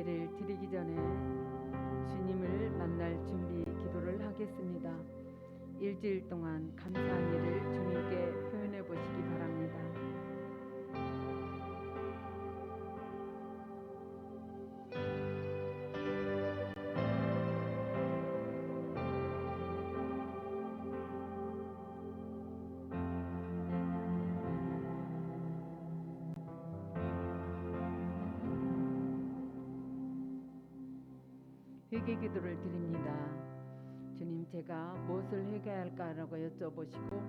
예배를 드리기 전에 주님을 만날 준비 기도를 하겠습니다. 일주일 동안 감사한 일을 주님께 표현해 보시기 바랍니다. 회개 기도를 드립니다. 주님, 제가 무엇을 회개할까라고 여쭤보시고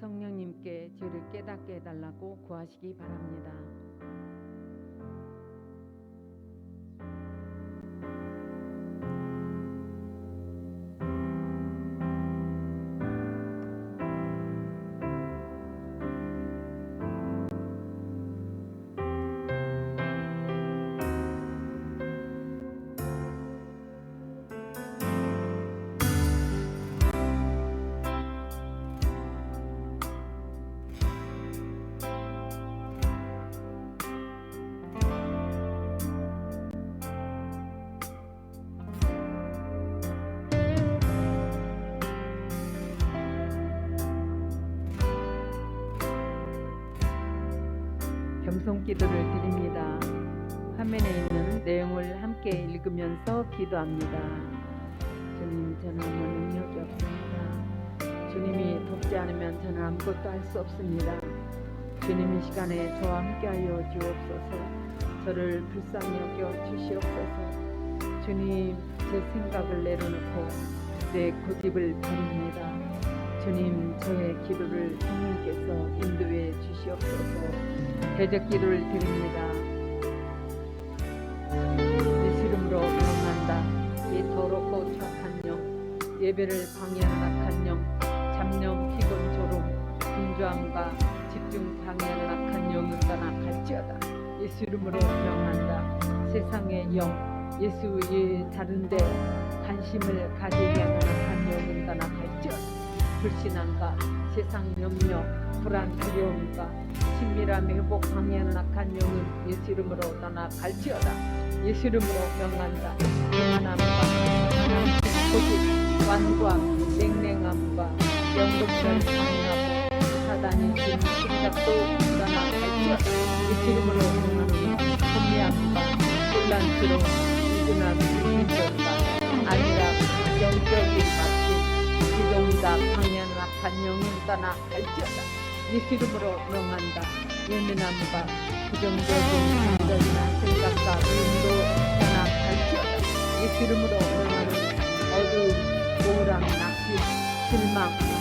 성령님께 죄를 깨닫게 해달라고 구하시기 바랍니다. 겸손 기도를 드립니다. 화면에 있는 내용을 함께 읽으면서 기도합니다. 주님, 저는 아무 능력이 없습니다. 주님이 돕지 않으면 저는 아무것도 할 수 없습니다. 주님, 이 시간에 저와 함께하여 주옵소서. 저를 불쌍히 여겨 주시옵소서. 주님, 제 생각을 내려놓고 내 고집을 버립니다. 주님, 저의 기도를 성령께서 인도해 주시옵소서. 대적 기도를 드립니다. 예수 이름으로 명한다. 이 더럽고 착한 영, 예배를 방해하는 악한 영, 잡념, 피곤, 조롱, 분주함과 집중 방해하는 악한 영은 떠나갈지어다. 예수 이름으로 명한다. 세상의 영, 예수의 다른데 관심을 가지게 하는 악한 영은 떠나갈지어다. 불신앙과 세상 염려, 불안, 두려움과 친밀함, 회복, 방해하는 악한 영은 예수 이름으로 떠나갈지어다. 예수 이름으로 명한다. 평안함과 고집, 완고함, 냉랭함과 영겁을 방해하고 사단이 주는 생각도 떠나갈지어다. 예수 이름으로 명하노니 혼미함과 혼란스러운 이분한 불신전과 아니라 영적인 박진, 기동이다 방해하는 악한 영은 떠나갈지어다. 예수 이름으로 명한다. 예민함과 부정적인 감정이나 생각과 의문도 떠나갈지어다. 예수 이름으로 명하는 어두움, 우울함, 낙심, 실망,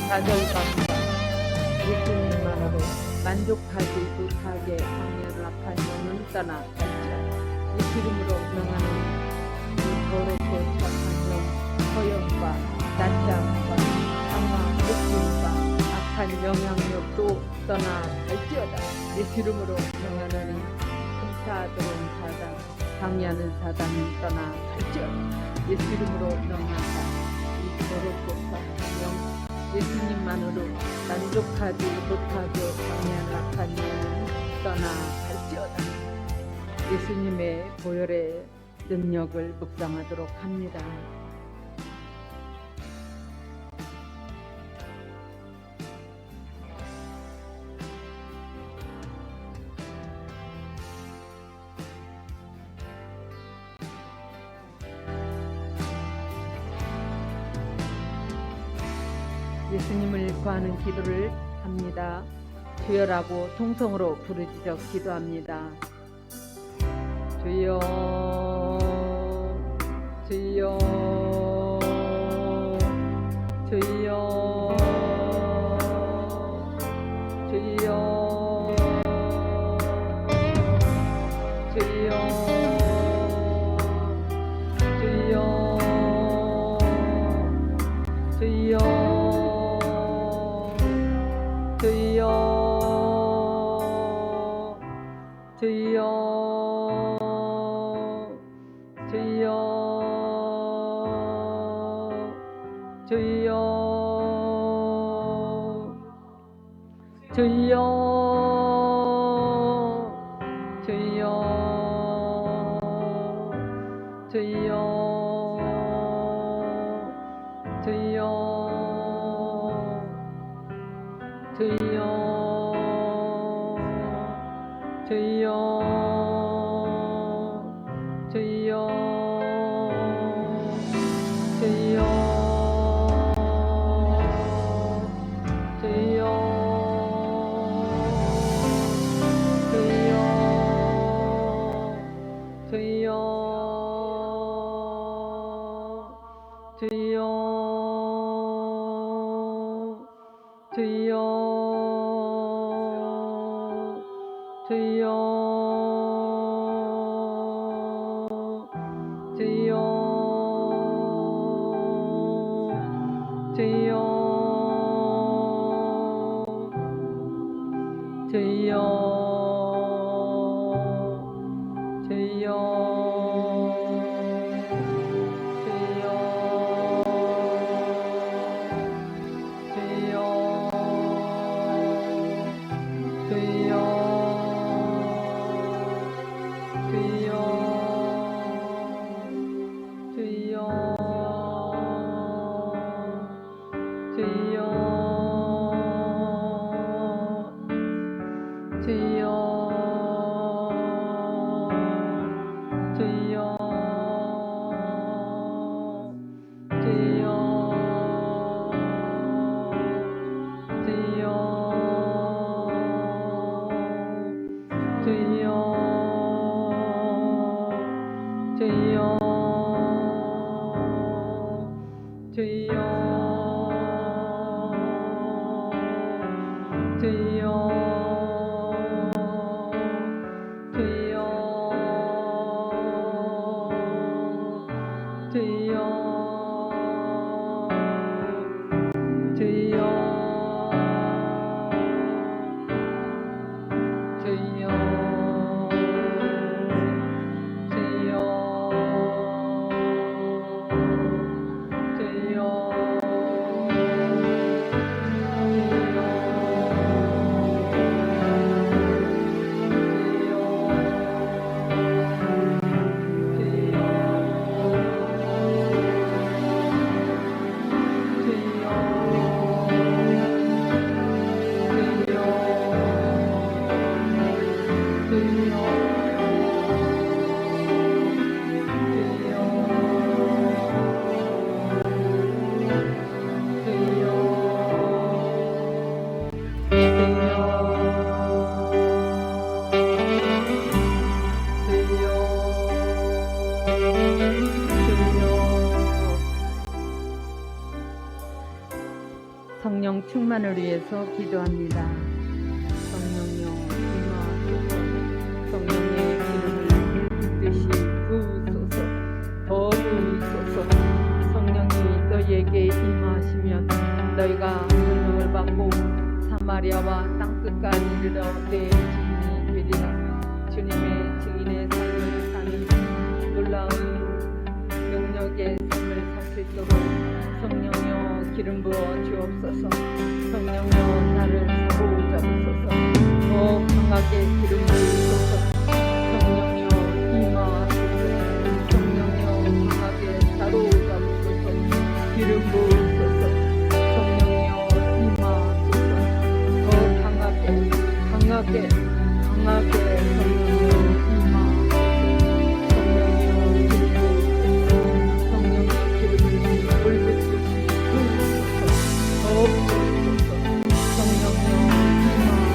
좌절감과 예수님만으로 만족하지 못하게 방해하는 악한 영은 떠나갈지어다. 예수 이름으로 명하는 이 더럽고 착한 영, 허영과 나태함과 상황, 욕심과 악한 영향력도 떠나갈지어다. 예수 이름으로 명하노니 흠사하도록 사단, 방해하는 사단이 떠나갈지어다. 예수 이름으로 명한다. 이 더럽고 착한 영, 예수님만으로 만족하지 못하게 방해하는 악한 영은 떠나갈지어다. 예수님의 보혈의 능력을 묵상하도록 합니다. 예수님을 구하는 기도를 합니다. 주여라고 통성으로 부르짖어 기도합니다. 주여, 주여, 주여, 주여, 주여, 주여, 주여. 주여, 주여, 주여 주여 주여 주여 주여 주여 성령 충만을 위해서 기도합니다. 성령여 임하소서. 성령의 기름을 붓듯이 부으소서. 더 부으소서. 성령이 너희에게 임하시면 너희가 성령을 받고 사마리아와 땅끝까지 이르러 내 증인이 되리라. 주님의 증인의 삶을 사는 놀라운 능력의 삶을 살 수 있도록 성령여 기름 부어 주옵소서. 성령여 나를 사로잡으소서. 더 강하게 기름 부으소서. 성령여 임하소서. 성령여 강하게 사로잡으소서. 기름 부으소서. 성령여 임하소서. 더 강하게 강하게 강하게 성령여 임하소서. 성령여 기름 부으소서. 성령의 기름이 물붓듯이 부으소서. 더 부으소서. 성령여 임하소서.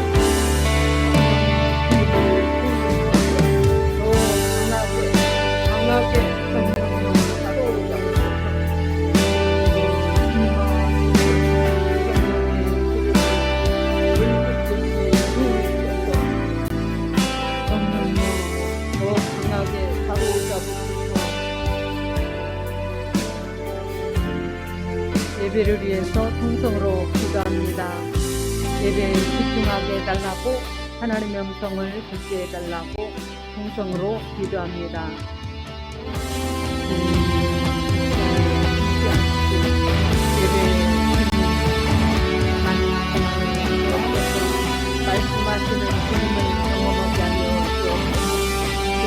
예배를 위해서 통성으로 기도합니다. 예배에 집중하게 해달라고, 하나님의 음성을 듣게 해달라고 통성으로 기도합니다. 말씀하시는 주님을 경험하게 하여 주옵소서.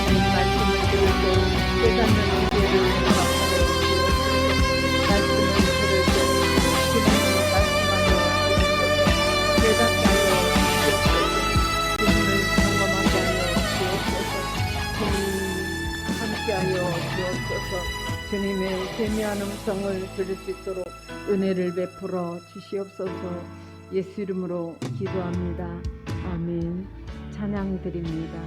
주님 말씀을 들고 깨닫는 은혜를 함께 하여 주옵소서. 주님의 세미한 음성을 들을 수 있도록 은혜를 베풀어 주시옵소서. 예수 이름으로 기도합니다. 아멘. 찬양 드립니다.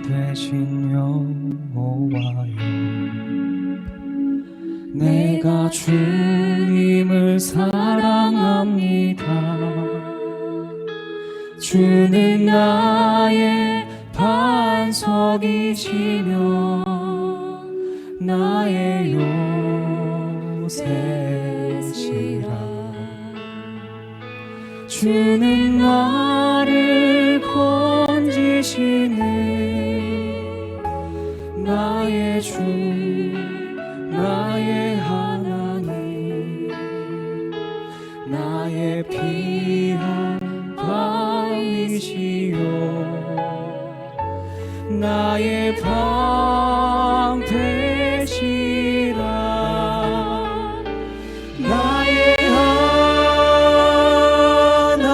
되신 여호와여, 내가 주님을 사랑합니다. 주는 나의 반석이시며 나의 요새시라. 주는 나를 건지시네. 나의 주, 나의 하나님, 나의 피한 바위시요, 나의 방패시라. 나의 하나님,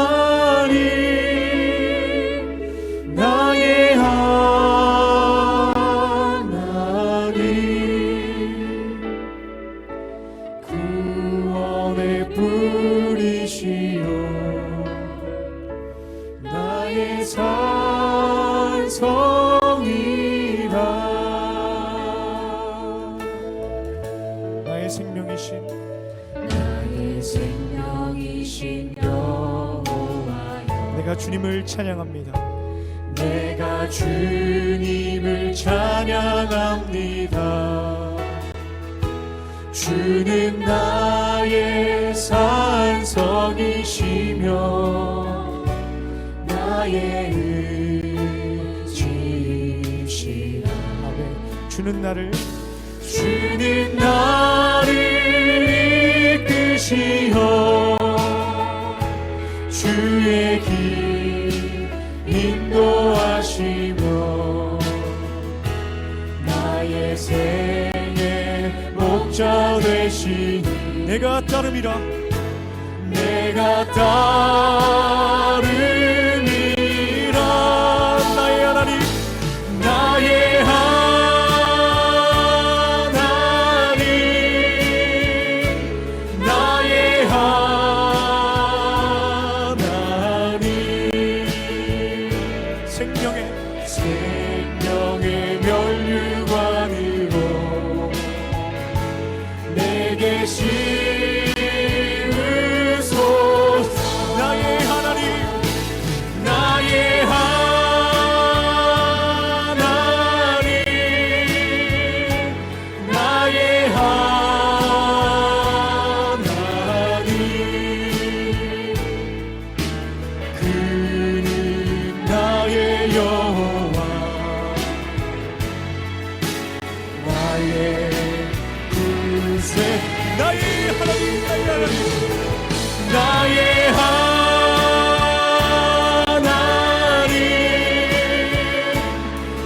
나의 구원의 뿌리시요, 나의 산성이라. 나의 생명이신 여호와여, 내가 주님을 찬양합니다. 내가 주님을 찬양합니다. 주는 나의 산성이시며 나의 의지시라. 주는 나를 이끄시어 주의 길 인도하시며 나의 생의 목자 되시니 내가 따름이라. 내가 따름이라. 나의 하나님, 나의 하나님, 나의 하나님. 생명의 면류관으로 내게 씌우소서. 나의 하나님, 나의 하나님, 나의 하나님. 그는 나의 여호와, 나의 구세. 나의 하나님, 나의 하나님, 나의 하나님,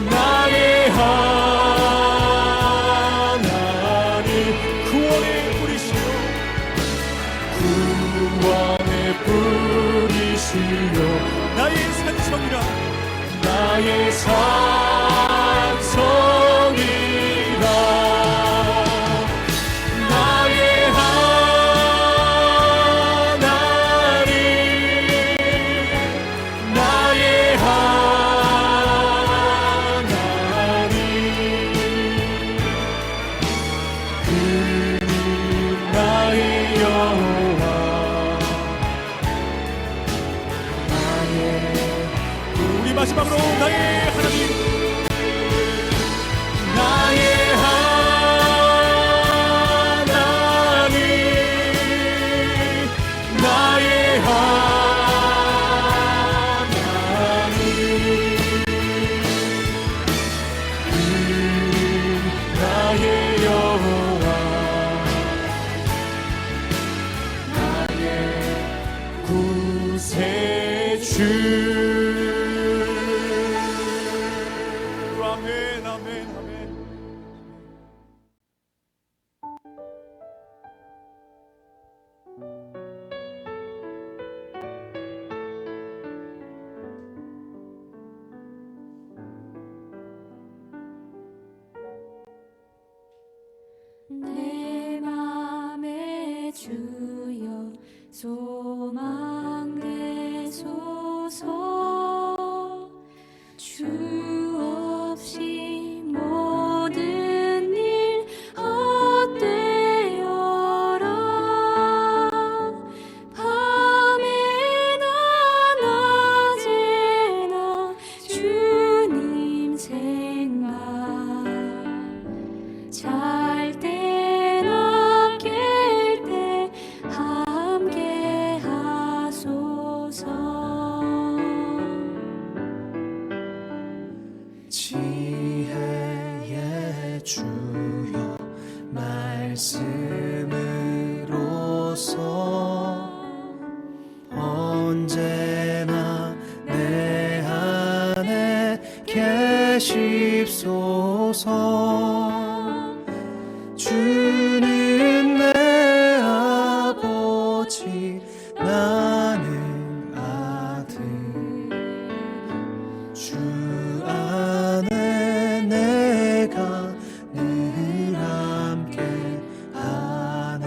나의 하나님. 구원의 뿌리시요, 구원의 뿌리시요, 나의 산성이라. 나의 산성이라. 나의 하나님, 나의 하나님. 그는 나의 여호와, 우리 마지막으로 나의 하나님, 아멘 아멘. 내 맘에 주여 소망 되소서. 주 없이 모든 일 헛되어라. 밤에나 낮에나 주님 생각, 잘 때나 깰 때 함께 하소서. 지혜의 주여 말씀으로써 언제나 내 안에 계십소서. 주는 내 아버지 나는 아들. 주 안에 내가 늘 함께 하네.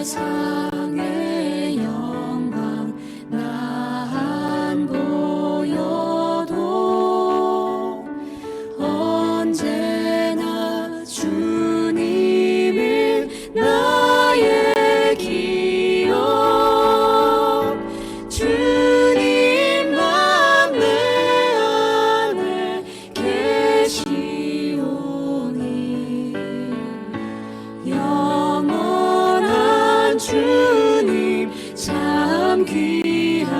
세상의 영광 나 안 보여도 언제나 주님은 나의 기억. 주님만 내 안에 계시오니 영원한 주님 참 귀하셔라.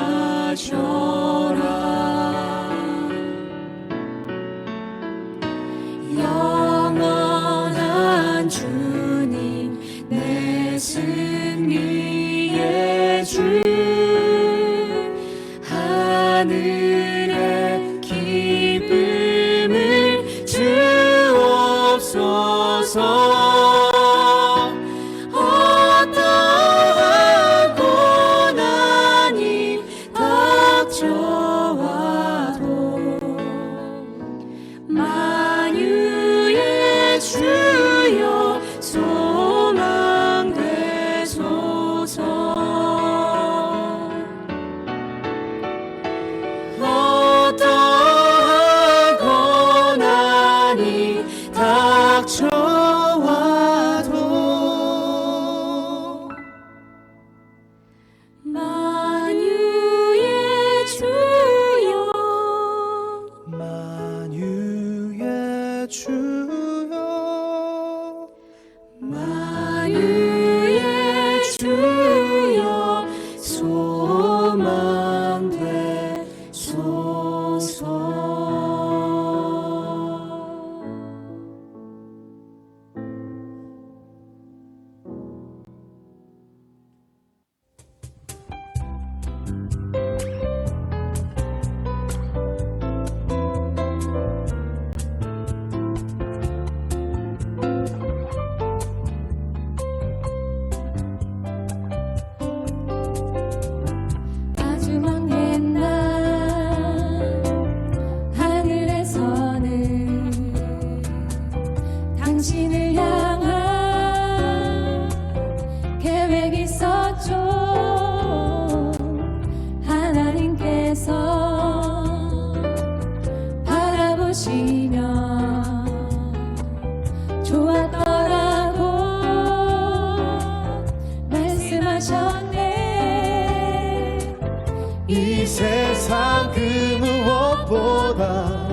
영원한 주님 내 승리의 주. 하늘의 기쁨을 주옵소서. 어떠한 고난이 닥쳐와도 만유의 주여 소망 되소서. 어떠한 고난이 닥쳐와도 만유의 주여 만유의 주여 만유의 주여 소망 되소서. 아주 먼 옛날 하늘에서는 당신을 향한 계획이 있었죠. 하나님께서 바라보시며 좋았더라고 말씀하셨네. 이 세상 그 무엇보다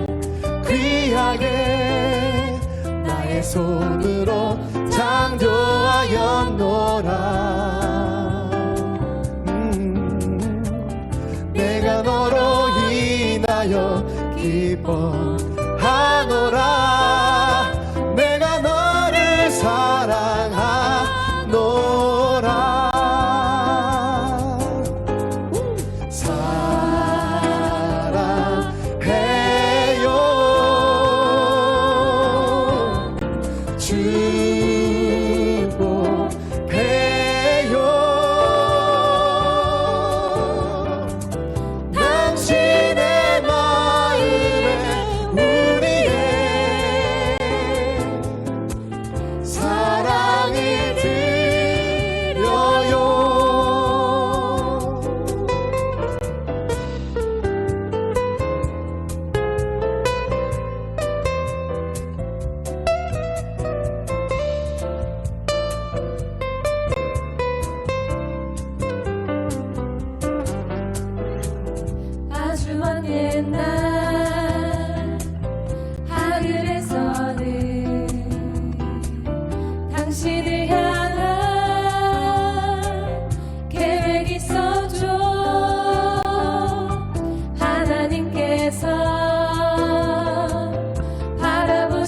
귀하게 나의 손으로 창조하였노라. 내가 너로 인하여 기뻐하노라. 내가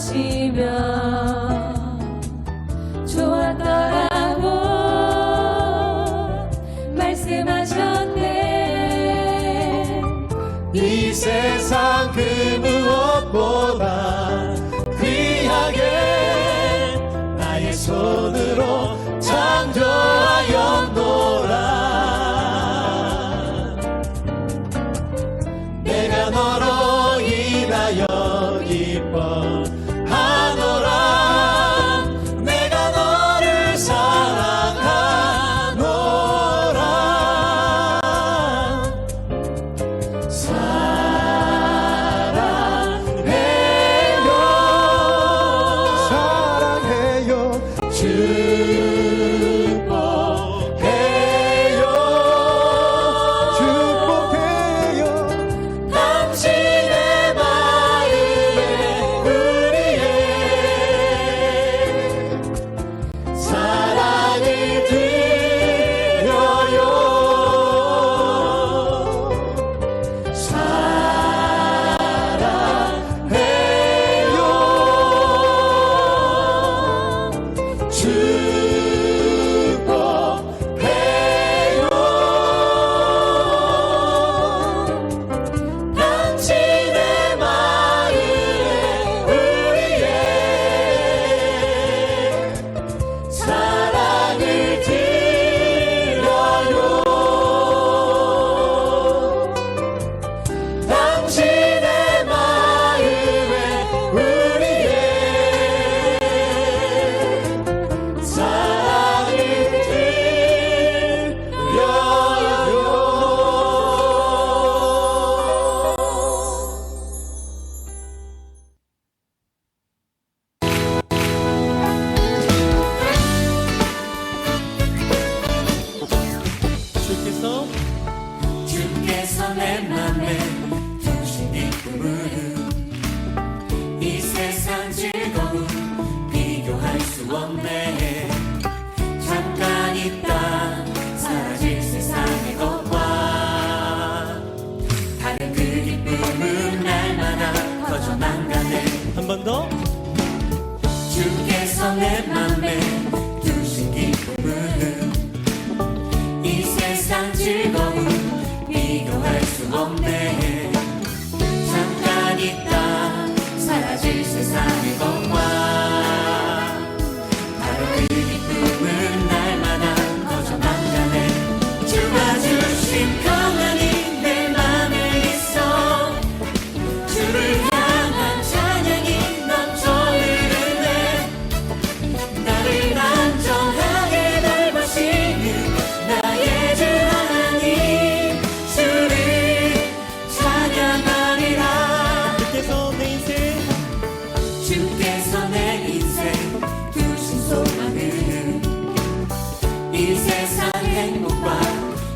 하시며 좋았더라고 말씀하셨네. 이 세상 그 무엇보다 귀하게 나의 손으로 창조하였노라. 내가 너로 인하여 기뻐하노라. 내가 너를 사랑하노라. 사랑해요. 축복해요. 당신의 마음에 우리의 사랑을 드려요. 축복해요. 당신의 마음에 우리의 사랑을 드려요. 당신의 마음에 우리의 사랑을 주께서 주께서 내 맘에 두신 기쁨은 이 세상 즐거움 비교할 수 없네. 잠깐 있다 사라질 세상의 것과 다른 그 기쁨은 날마다 커져만 가네. 한 번 더. 주께서 내 맘에 두신 기쁨은 이 세상 즐거움 비교할 수 없네. 잠깐 있다 사라질 세상의 것과 다른 그 기쁨은 날마다 커져만 가네. 주가 주신 평안이 내 맘에 있어. 주를 향한 찬양이 넘쳐 흐르네. 나를 안전하게 돌보시는 나의 주 하나님, 주를 찬양하리라. 주께서 내 인생 주께서 내 인생 두신 소망은 이 세상 행복과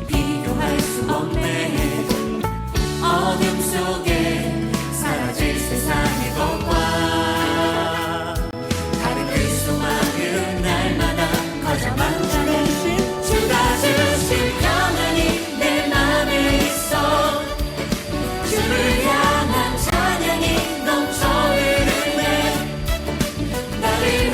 비교할 수 없네. 어둠 속에 사라질 세상의 것과 다른 그 소망은 날마다 커져만 가네. 주가 주신 평안이 내 맘에 있어. 주를 향한 찬양이 넘쳐 흐르네. 나를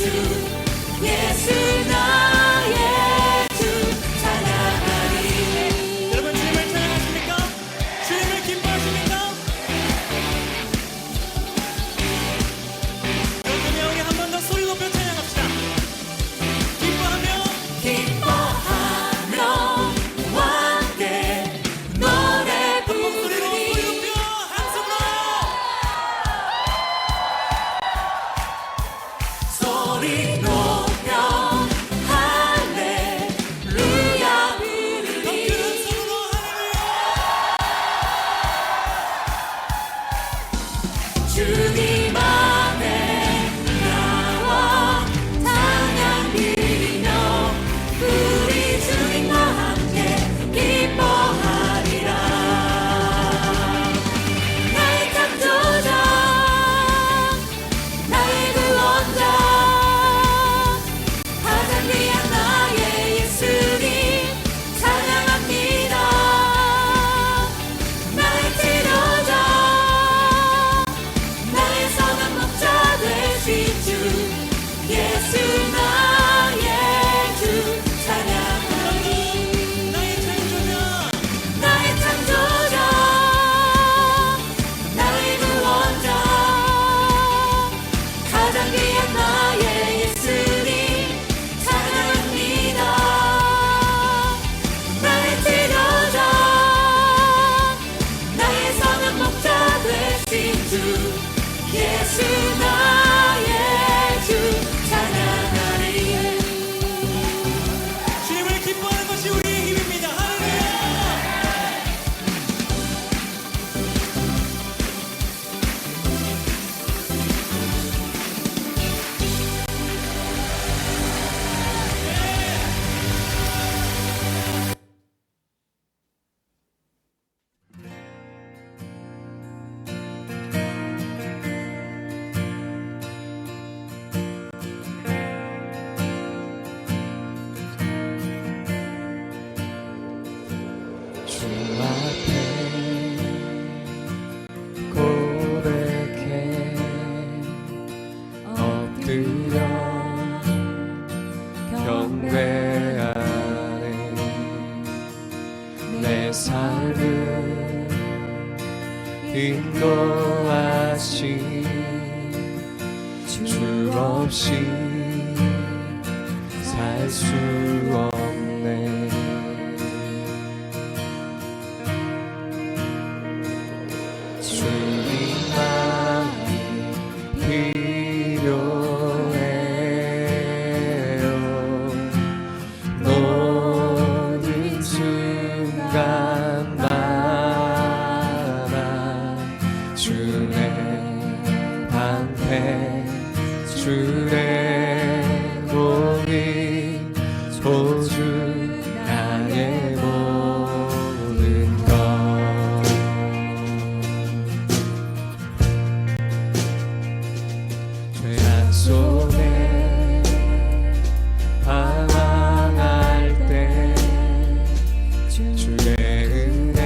주 예수 나의 주 찬양하리. 여러분 주님을 찬양하십니까? 주님을 기뻐하십니까? 여러분 우리 한 번 더 소리 높여 찬양합시다. 기뻐하며 기뻐하며 함께 노래 목소리로 소리 부르리. 높여 한숨으로 소리 높여 할렐루야 부르리. 넘치는 손으로 할렐루야. 주님 안에 나와 찬양 드리며 우리 주님과 함께 기뻐하리라. 나의 창조자 나의 구원자 가장 귀한 나의 예수님 찬양합니다. 나의 치료자 나의 선한 목자 되신 주 예수 나의 주 찬양하리. 나의 창조자 나의 창조자 나의 구원자 가장 귀한 나의 예수님 찬양합니다. 나의 치료자 나의 선한 목자 되신 주 예수 나의 주 찬양하리. 주님을 기뻐하는 것이 우리의 힘입니다. 할렐루야. 주 앞에 고백해 엎드려 경배하네. 내 삶을 인도하신 주 없이 살 수 없네. 주님만이 필요해요. 모든 순간마다 주의 방패 주의 공인 소주 나의 모든 것. 죄악 속에 방황할 때 주의 은혜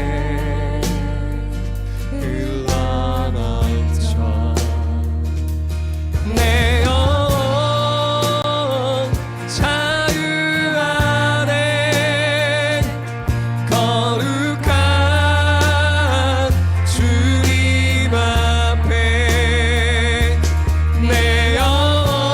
흘러넘쳐 내 영혼 자유 안에 거룩한 주님 앞에 내 영혼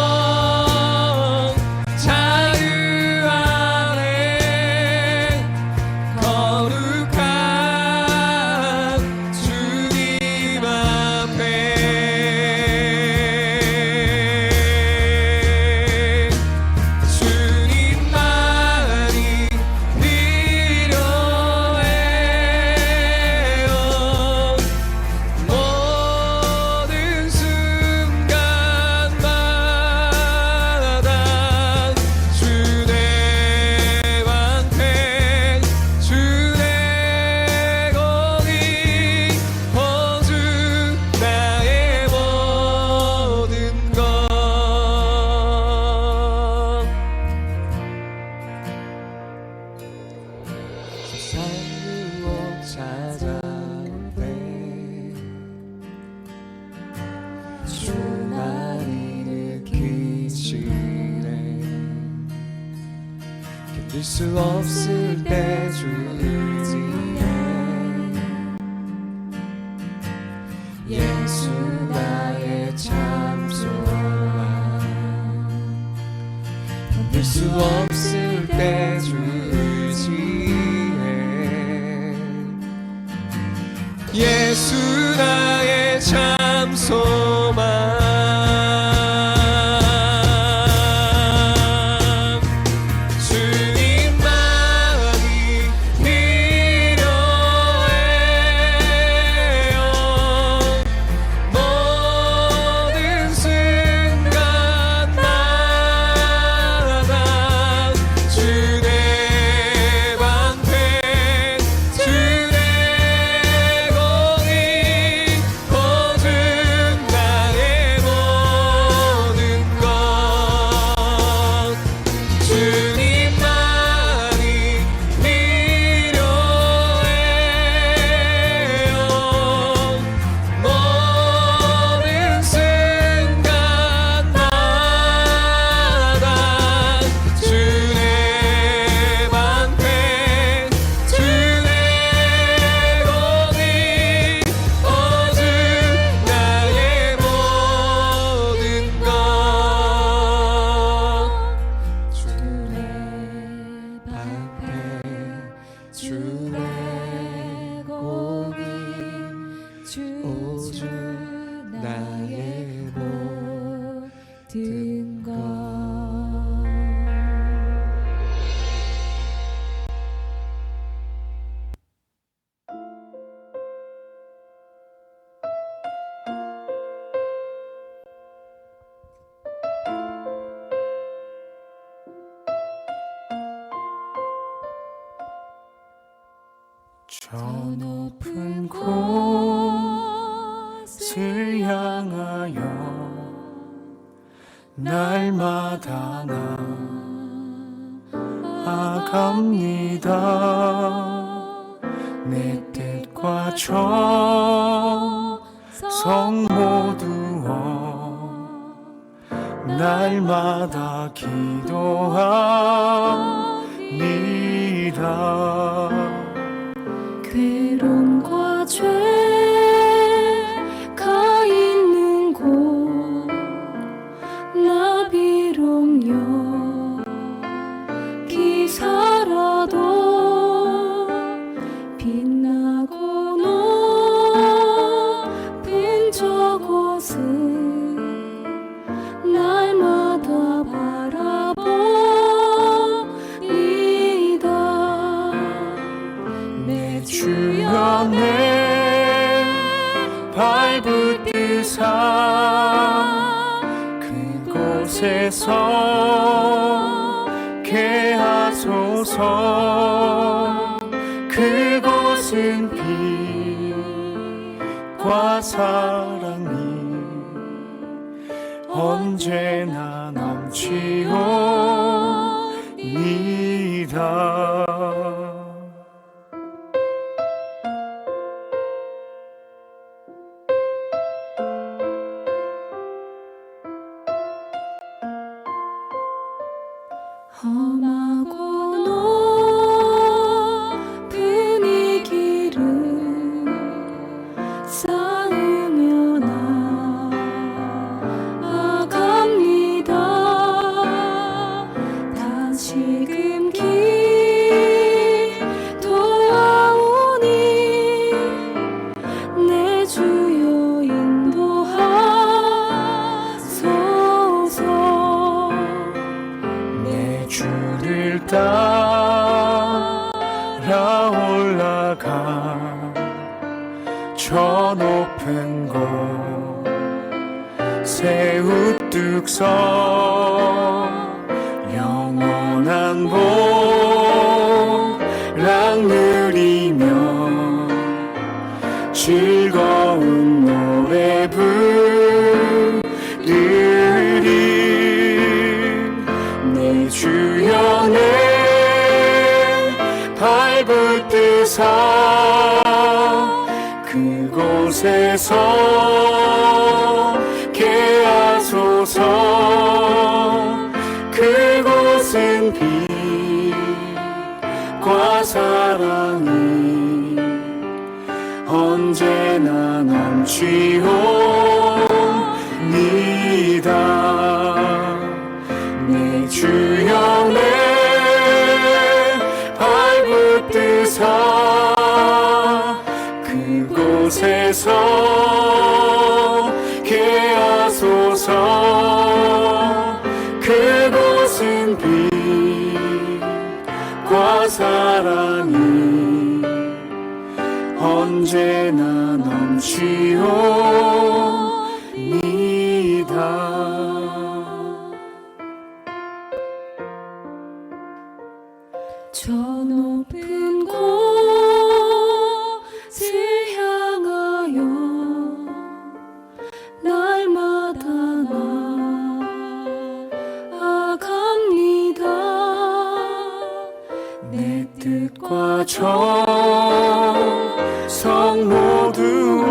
견딜 수 없을 때 주 의지해 예수 나의 참 소망 견딜 수 없을 때 주 의지해 예수 나의 참 소망 오주 나의 모든 것 저 높은 곳을 향하여 날마다 나아갑니다. 내 뜻과 정성 모두어 날마다 기도합니다. 괴로움과 죄가 있는 곳 나 비록 여기 살아도 빛나고 높은 저곳은 날마다 바라봅니다. 내 주여 내 발붙드사 그곳에서 개하소서. 그곳은 빛과 사랑이 언제나 넘치옵니다. 험하고 높은 이 길을 쌓으며 나아갑니다. 다시금 기도하오니 내 주여 인도하소서. 주를 따라 올라가 저 높은 곳 새 우뚝 서 영원한 복락 누리며 즐거운 노래 부르리. 내 주여 내 발붙드사 그곳에서 개하소서. 그곳은 넘치옵니다. 내 주여 내 발붙드사 그곳에서 개하소서. 그곳은 빛과 사랑이 언제나 넘치옵니다. 저 높은 곳을 향하여 날마다 나아갑니다. 내 뜻과 정성 모두어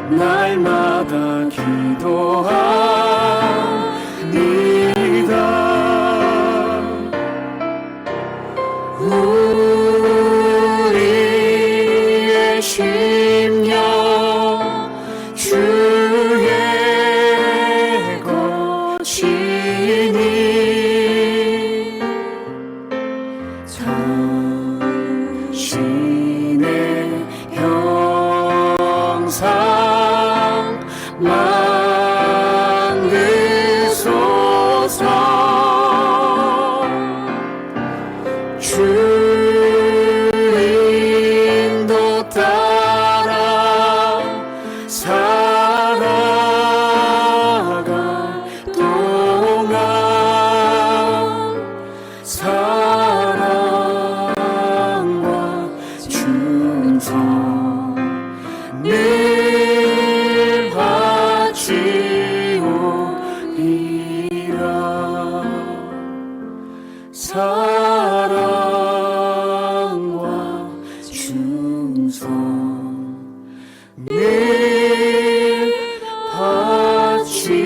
날마다 기도합니다. 우리의 심령 주의 것이니 당신의 형상 만드소서. 주 인도 따라 살아갈 동안 사랑과 충성 늘 바치오리라. 사랑과 충성 늘 바치오리라.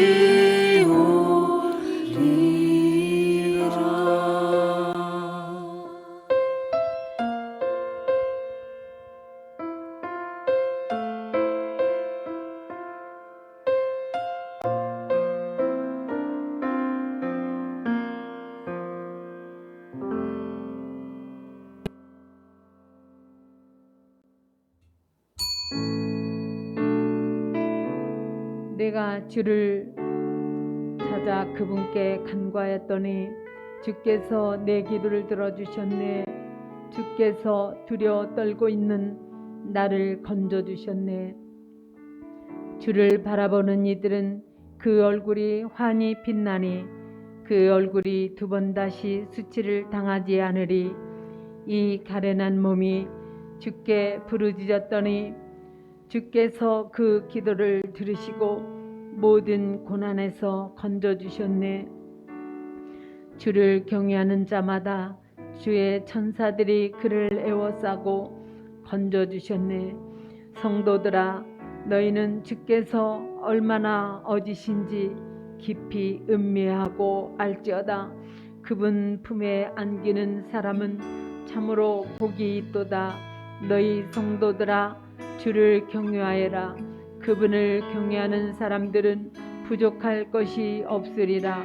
내가 주를 찾아 그분께 간구하였더니 주께서 내 기도를 들어주셨네. 주께서 두려워 떨고 있는 나를 건져주셨네. 주를 바라보는 이들은 그 얼굴이 환히 빛나니 그 얼굴이 두 번 다시 수치를 당하지 않으리. 이 가련한 몸이 주께 부르짖었더니 주께서 그 기도를 들으시고 모든 고난에서 건져주셨네. 주를 경외하는 자마다 주의 천사들이 그를 에워싸고 건져주셨네. 성도들아, 너희는 주께서 얼마나 어지신지 깊이 음미하고 알지어다. 그분 품에 안기는 사람은 참으로 복이 있도다. 너희 성도들아, 주를 경외하여라. 그분을 경외하는 사람들은 부족할 것이 없으리라.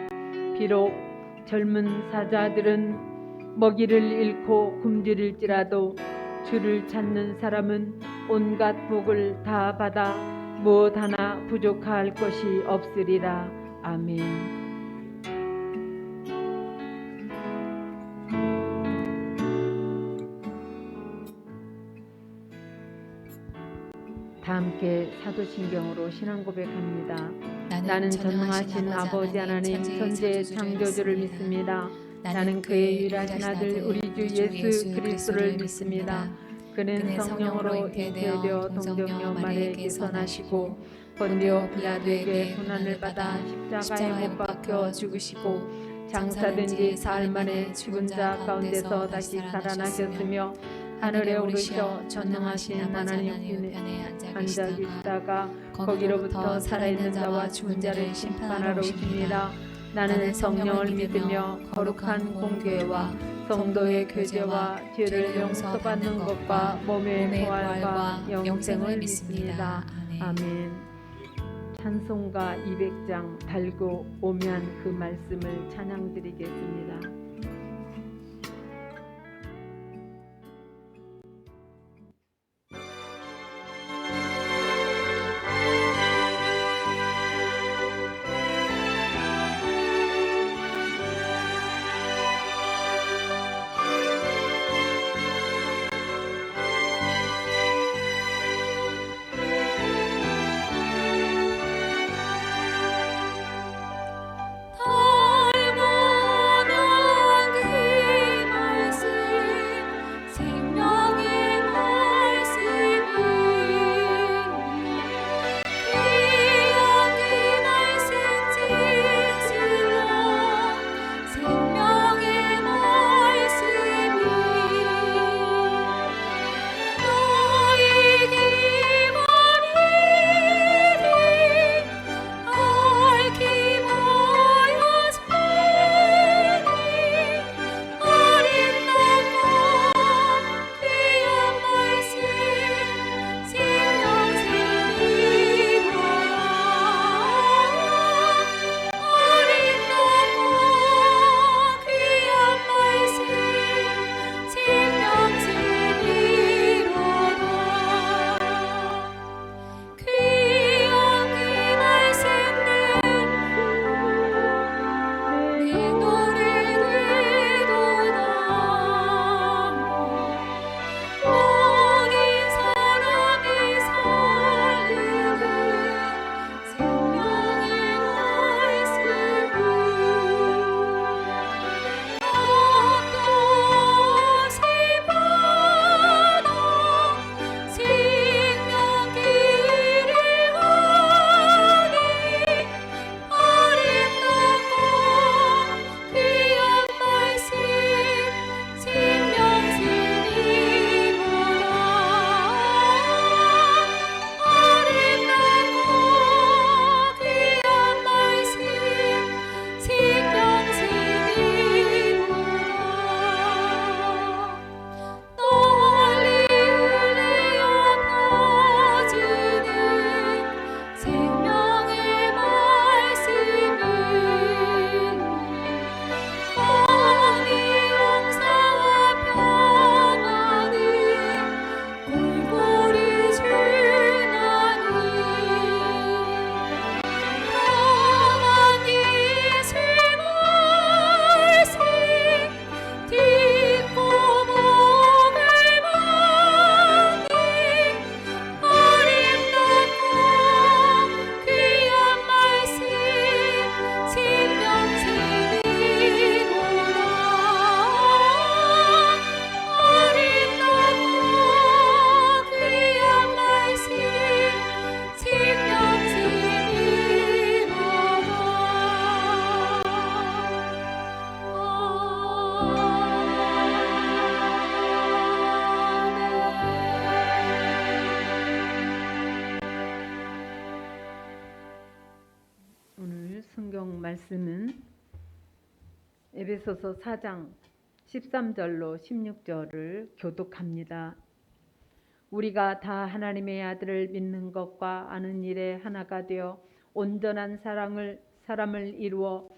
비록 젊은 사자들은 먹이를 잃고 굶주릴지라도 주를 찾는 사람은 온갖 복을 다 받아 무엇 하나 부족할 것이 없으리라. 아멘. 다 함께 사도신경으로 신앙 고백합니다. 나는 전능하신 아버지 하나님 천지의 창조주를 믿습니다. 나는 그의 유일하신 아들 우리 주 예수 그리스도를 믿습니다. 그는 성령으로 잉태되어 동정녀 마리아에게서 나시고 본디오 빌라도에게 고난을 받아 십자가에 못 박혀 죽으시고 장사된 지 사흘 만에 죽은 자 가운데서 다시 살아나셨으며 하늘에 오르셔 전능하신 하나님 편에 앉아 계시다가 거기로부터 살아있는 자와 죽은 자를 심판하러 오십니다. 나는 성령을 믿으며 거룩한 공교회와 성도의 교제와 죄를 용서받는 것과 몸의 부활과 영생을 믿습니다. 아멘. 찬송가 200장 달고 오면 그 말씀을 찬양드리겠습니다. 말씀은 에베소서 4장 13절로 16절을 교독합니다. 우리가 다 하나님의 아들을 믿는 것과 아는 일에 하나가 되어 온전한 사람을 이루어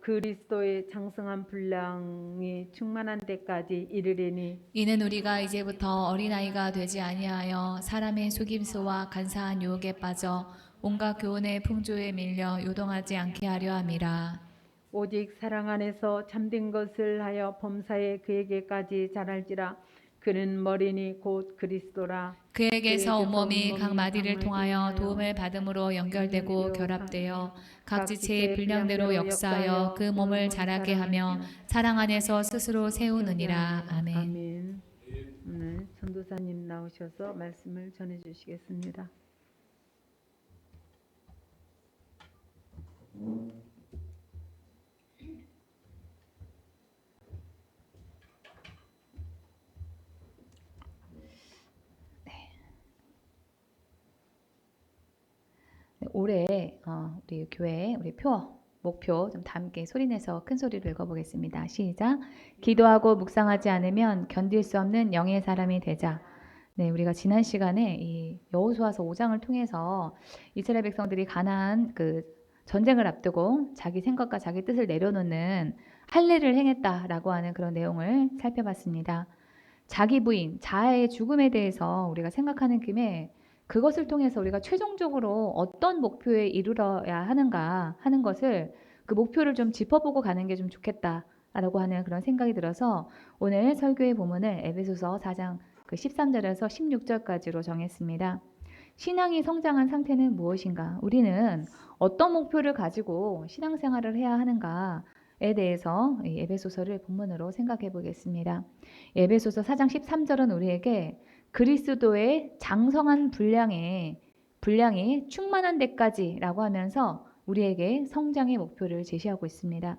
그리스도의 장성한 분량이 충만한 데까지 이르리니 이는 우리가 이제부터 어린아이가 되지 아니하여 사람의 속임수와 간사한 유혹에 빠져 온갖 교훈의 풍조에 밀려 요동하지 않게 하려 함이라. 오직 사랑 안에서 참된 것을 하여 범사에 그에게까지 자랄지라. 그는 머리니 곧 그리스도라. 그에게서 온몸이 각 마디를 통하여 도움을 받음으로 연결되고 결합되어 각 지체의 분량대로 역사하여 그 몸을 자라게 하며 사랑 안에서 스스로 세우느니라. 아멘. 아멘. 오늘 전도사님 나오셔서 말씀을 전해 주시겠습니다. 올해 우리 교회 우리 표 목표 좀 다 함께 소리내서 큰 소리로 읽어보겠습니다. 시작. 기도하고 묵상하지 않으면 견딜 수 없는 영의 사람이 되자. 네, 우리가 지난 시간에 이 여호수아서 5장을 통해서 이스라엘 백성들이 가나안 그 전쟁을 앞두고 자기 생각과 자기 뜻을 내려놓는 할례를 행했다라고 하는 그런 내용을 살펴봤습니다. 자기 부인, 자아의 죽음에 대해서 우리가 생각하는 김에 그것을 통해서 우리가 최종적으로 어떤 목표에 이르러야 하는가 하는 것을 그 목표를 좀 짚어보고 가는 게 좀 좋겠다라고 하는 그런 생각이 들어서 오늘 설교의 본문을 에베소서 4장 그 13절에서 16절까지로 정했습니다. 신앙이 성장한 상태는 무엇인가? 우리는 어떤 목표를 가지고 신앙생활을 해야 하는가에 대해서 이 에베소서를 본문으로 생각해 보겠습니다. 에베소서 4장 13절은 우리에게 그리스도의 장성한 분량이 충만한 데까지라고 하면서 우리에게 성장의 목표를 제시하고 있습니다.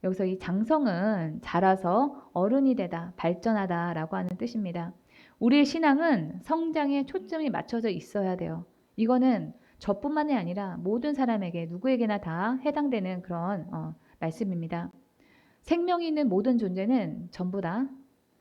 여기서 이 장성은 자라서 어른이 되다, 발전하다라고 하는 뜻입니다. 우리의 신앙은 성장에 초점이 맞춰져 있어야 돼요. 이거는 저뿐만이 아니라 모든 사람에게 누구에게나 다 해당되는 그런 말씀입니다. 생명이 있는 모든 존재는 전부 다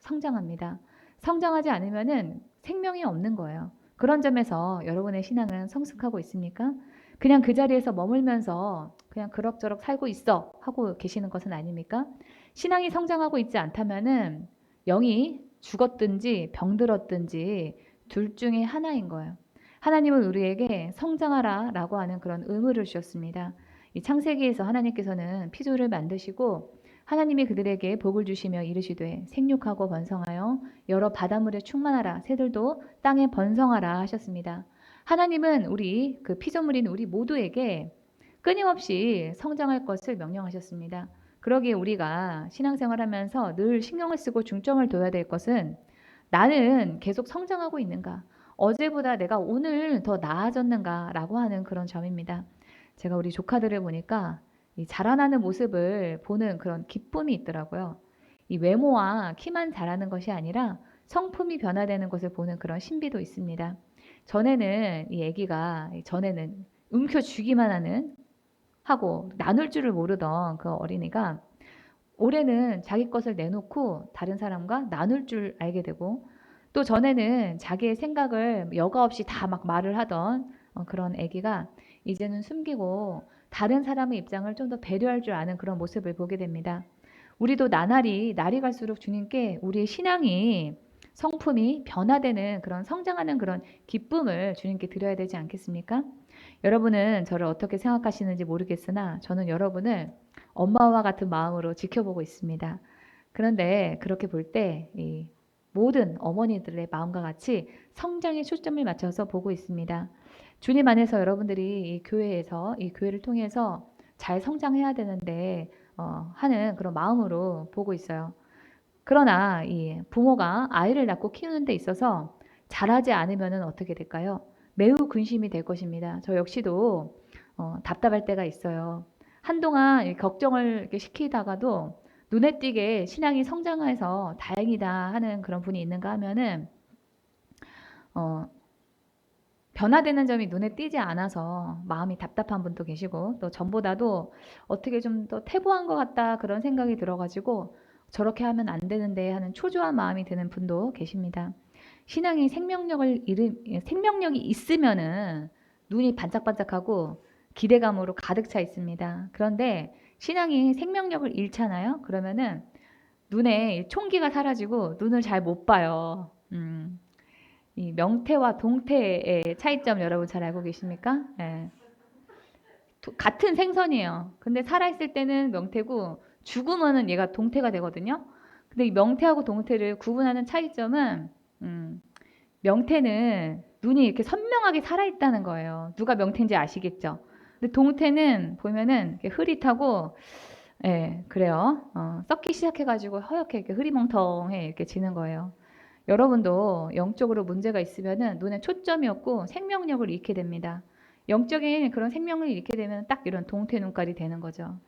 성장합니다. 성장하지 않으면은 생명이 없는 거예요. 그런 점에서 여러분의 신앙은 성숙하고 있습니까? 그냥 그 자리에서 머물면서 그냥 그럭저럭 살고 있어 하고 계시는 것은 아닙니까? 신앙이 성장하고 있지 않다면은 영이 죽었든지 병들었든지 둘 중에 하나인 거예요. 하나님은 우리에게 성장하라 라고 하는 그런 의무를 주셨습니다. 이 창세기에서 하나님께서는 피조를 만드시고 하나님이 그들에게 복을 주시며 이르시되 생육하고 번성하여 여러 바닷물에 충만하라 새들도 땅에 번성하라 하셨습니다. 하나님은 우리 그 피조물인 우리 모두에게 끊임없이 성장할 것을 명령하셨습니다. 그러기에 우리가 신앙생활하면서 늘 신경을 쓰고 중점을 둬야 될 것은 나는 계속 성장하고 있는가? 어제보다 내가 오늘 더 나아졌는가? 라고 하는 그런 점입니다. 제가 우리 조카들을 보니까 이 자라나는 모습을 보는 그런 기쁨이 있더라고요. 이 외모와 키만 자라는 것이 아니라 성품이 변화되는 것을 보는 그런 신비도 있습니다. 전에는 이 아기가 움켜쥐기만 하고 나눌 줄을 모르던 그 어린이가 올해는 자기 것을 내놓고 다른 사람과 나눌 줄 알게 되고 또 전에는 자기의 생각을 여과 없이 다 막 말을 하던 그런 아기가 이제는 숨기고 다른 사람의 입장을 좀 더 배려할 줄 아는 그런 모습을 보게 됩니다. 우리도 날이 갈수록 주님께 우리의 신앙이 성품이 변화되는 그런 성장하는 그런 기쁨을 주님께 드려야 되지 않겠습니까? 여러분은 저를 어떻게 생각하시는지 모르겠으나 저는 여러분을 엄마와 같은 마음으로 지켜보고 있습니다. 그런데 그렇게 볼 때 이 모든 어머니들의 마음과 같이 성장에 초점을 맞춰서 보고 있습니다. 주님 안에서 여러분들이 이 교회에서 이 교회를 통해서 잘 성장해야 되는데 하는 그런 마음으로 보고 있어요. 그러나 이 부모가 아이를 낳고 키우는 데 있어서 잘하지 않으면 어떻게 될까요? 매우 근심이 될 것입니다. 저 역시도 답답할 때가 있어요. 한동안 걱정을 이렇게 시키다가도 눈에 띄게 신앙이 성장해서 다행이다 하는 그런 분이 있는가 하면은 변화되는 점이 눈에 띄지 않아서 마음이 답답한 분도 계시고 또 전보다도 어떻게 좀 더 퇴보한 것 같다 그런 생각이 들어가지고 저렇게 하면 안 되는데 하는 초조한 마음이 드는 분도 계십니다. 신앙이 생명력이 있으면은 눈이 반짝반짝하고 기대감으로 가득 차 있습니다. 그런데 신앙이 생명력을 잃잖아요. 그러면은 눈에 총기가 사라지고 눈을 잘 못 봐요. 이 명태와 동태의 차이점 여러분 잘 알고 계십니까? 네. 같은 생선이에요. 근데 살아있을 때는 명태고 죽으면은 얘가 동태가 되거든요. 근데 이 명태하고 동태를 구분하는 차이점은 명태는 눈이 이렇게 선명하게 살아있다는 거예요. 누가 명태인지 아시겠죠? 근데 동태는 보면은 이렇게 흐릿하고, 예, 그래요. 썩기 시작해가지고 허옇게 이렇게 흐리멍텅해 이렇게 지는 거예요. 여러분도 영적으로 문제가 있으면은 눈에 초점이 없고 생명력을 잃게 됩니다. 영적인 그런 생명을 잃게 되면 딱 이런 동태 눈깔이 되는 거죠.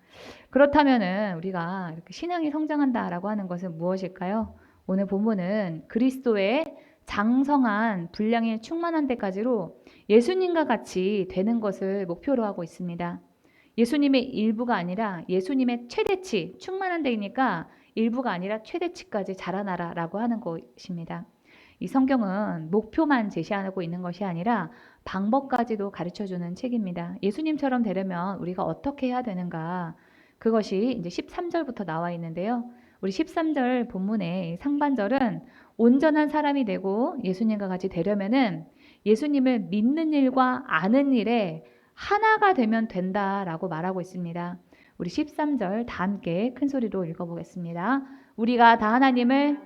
그렇다면은 우리가 이렇게 신앙이 성장한다라고 하는 것은 무엇일까요? 오늘 본문은 그리스도의 장성한 분량에 충만한 데까지로 예수님과 같이 되는 것을 목표로 하고 있습니다. 예수님의 일부가 아니라 예수님의 최대치, 충만한 데이니까 일부가 아니라 최대치까지 자라나라라고 하는 것입니다. 이 성경은 목표만 제시하고 있는 것이 아니라 방법까지도 가르쳐주는 책입니다. 예수님처럼 되려면 우리가 어떻게 해야 되는가? 그것이 이제 13절부터 나와 있는데요. 우리 13절 본문의 상반절은 온전한 사람이 되고 예수님과 같이 되려면은 예수님을 믿는 일과 아는 일에 하나가 되면 된다라고 말하고 있습니다. 우리 13절 다 함께 큰 소리로 읽어보겠습니다. 우리가 다 하나님을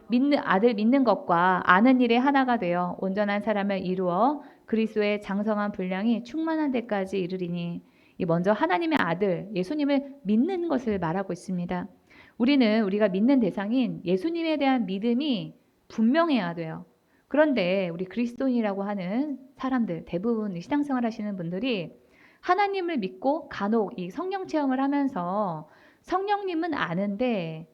믿는 것과 아는 일에 하나가 되어 온전한 사람을 이루어 그리스도의 장성한 분량이 충만한 데까지 이르리니. 먼저 하나님의 아들 예수님을 믿는 것을 말하고 있습니다. 우리가 믿는 대상인 예수님에 대한 믿음이 분명해야 돼요. 그런데 우리 그리스도인이라고 하는 사람들, 대부분 신앙생활 하시는 분들이 하나님을 믿고 간혹 이 성령 체험을 하면서 성령님은 아는데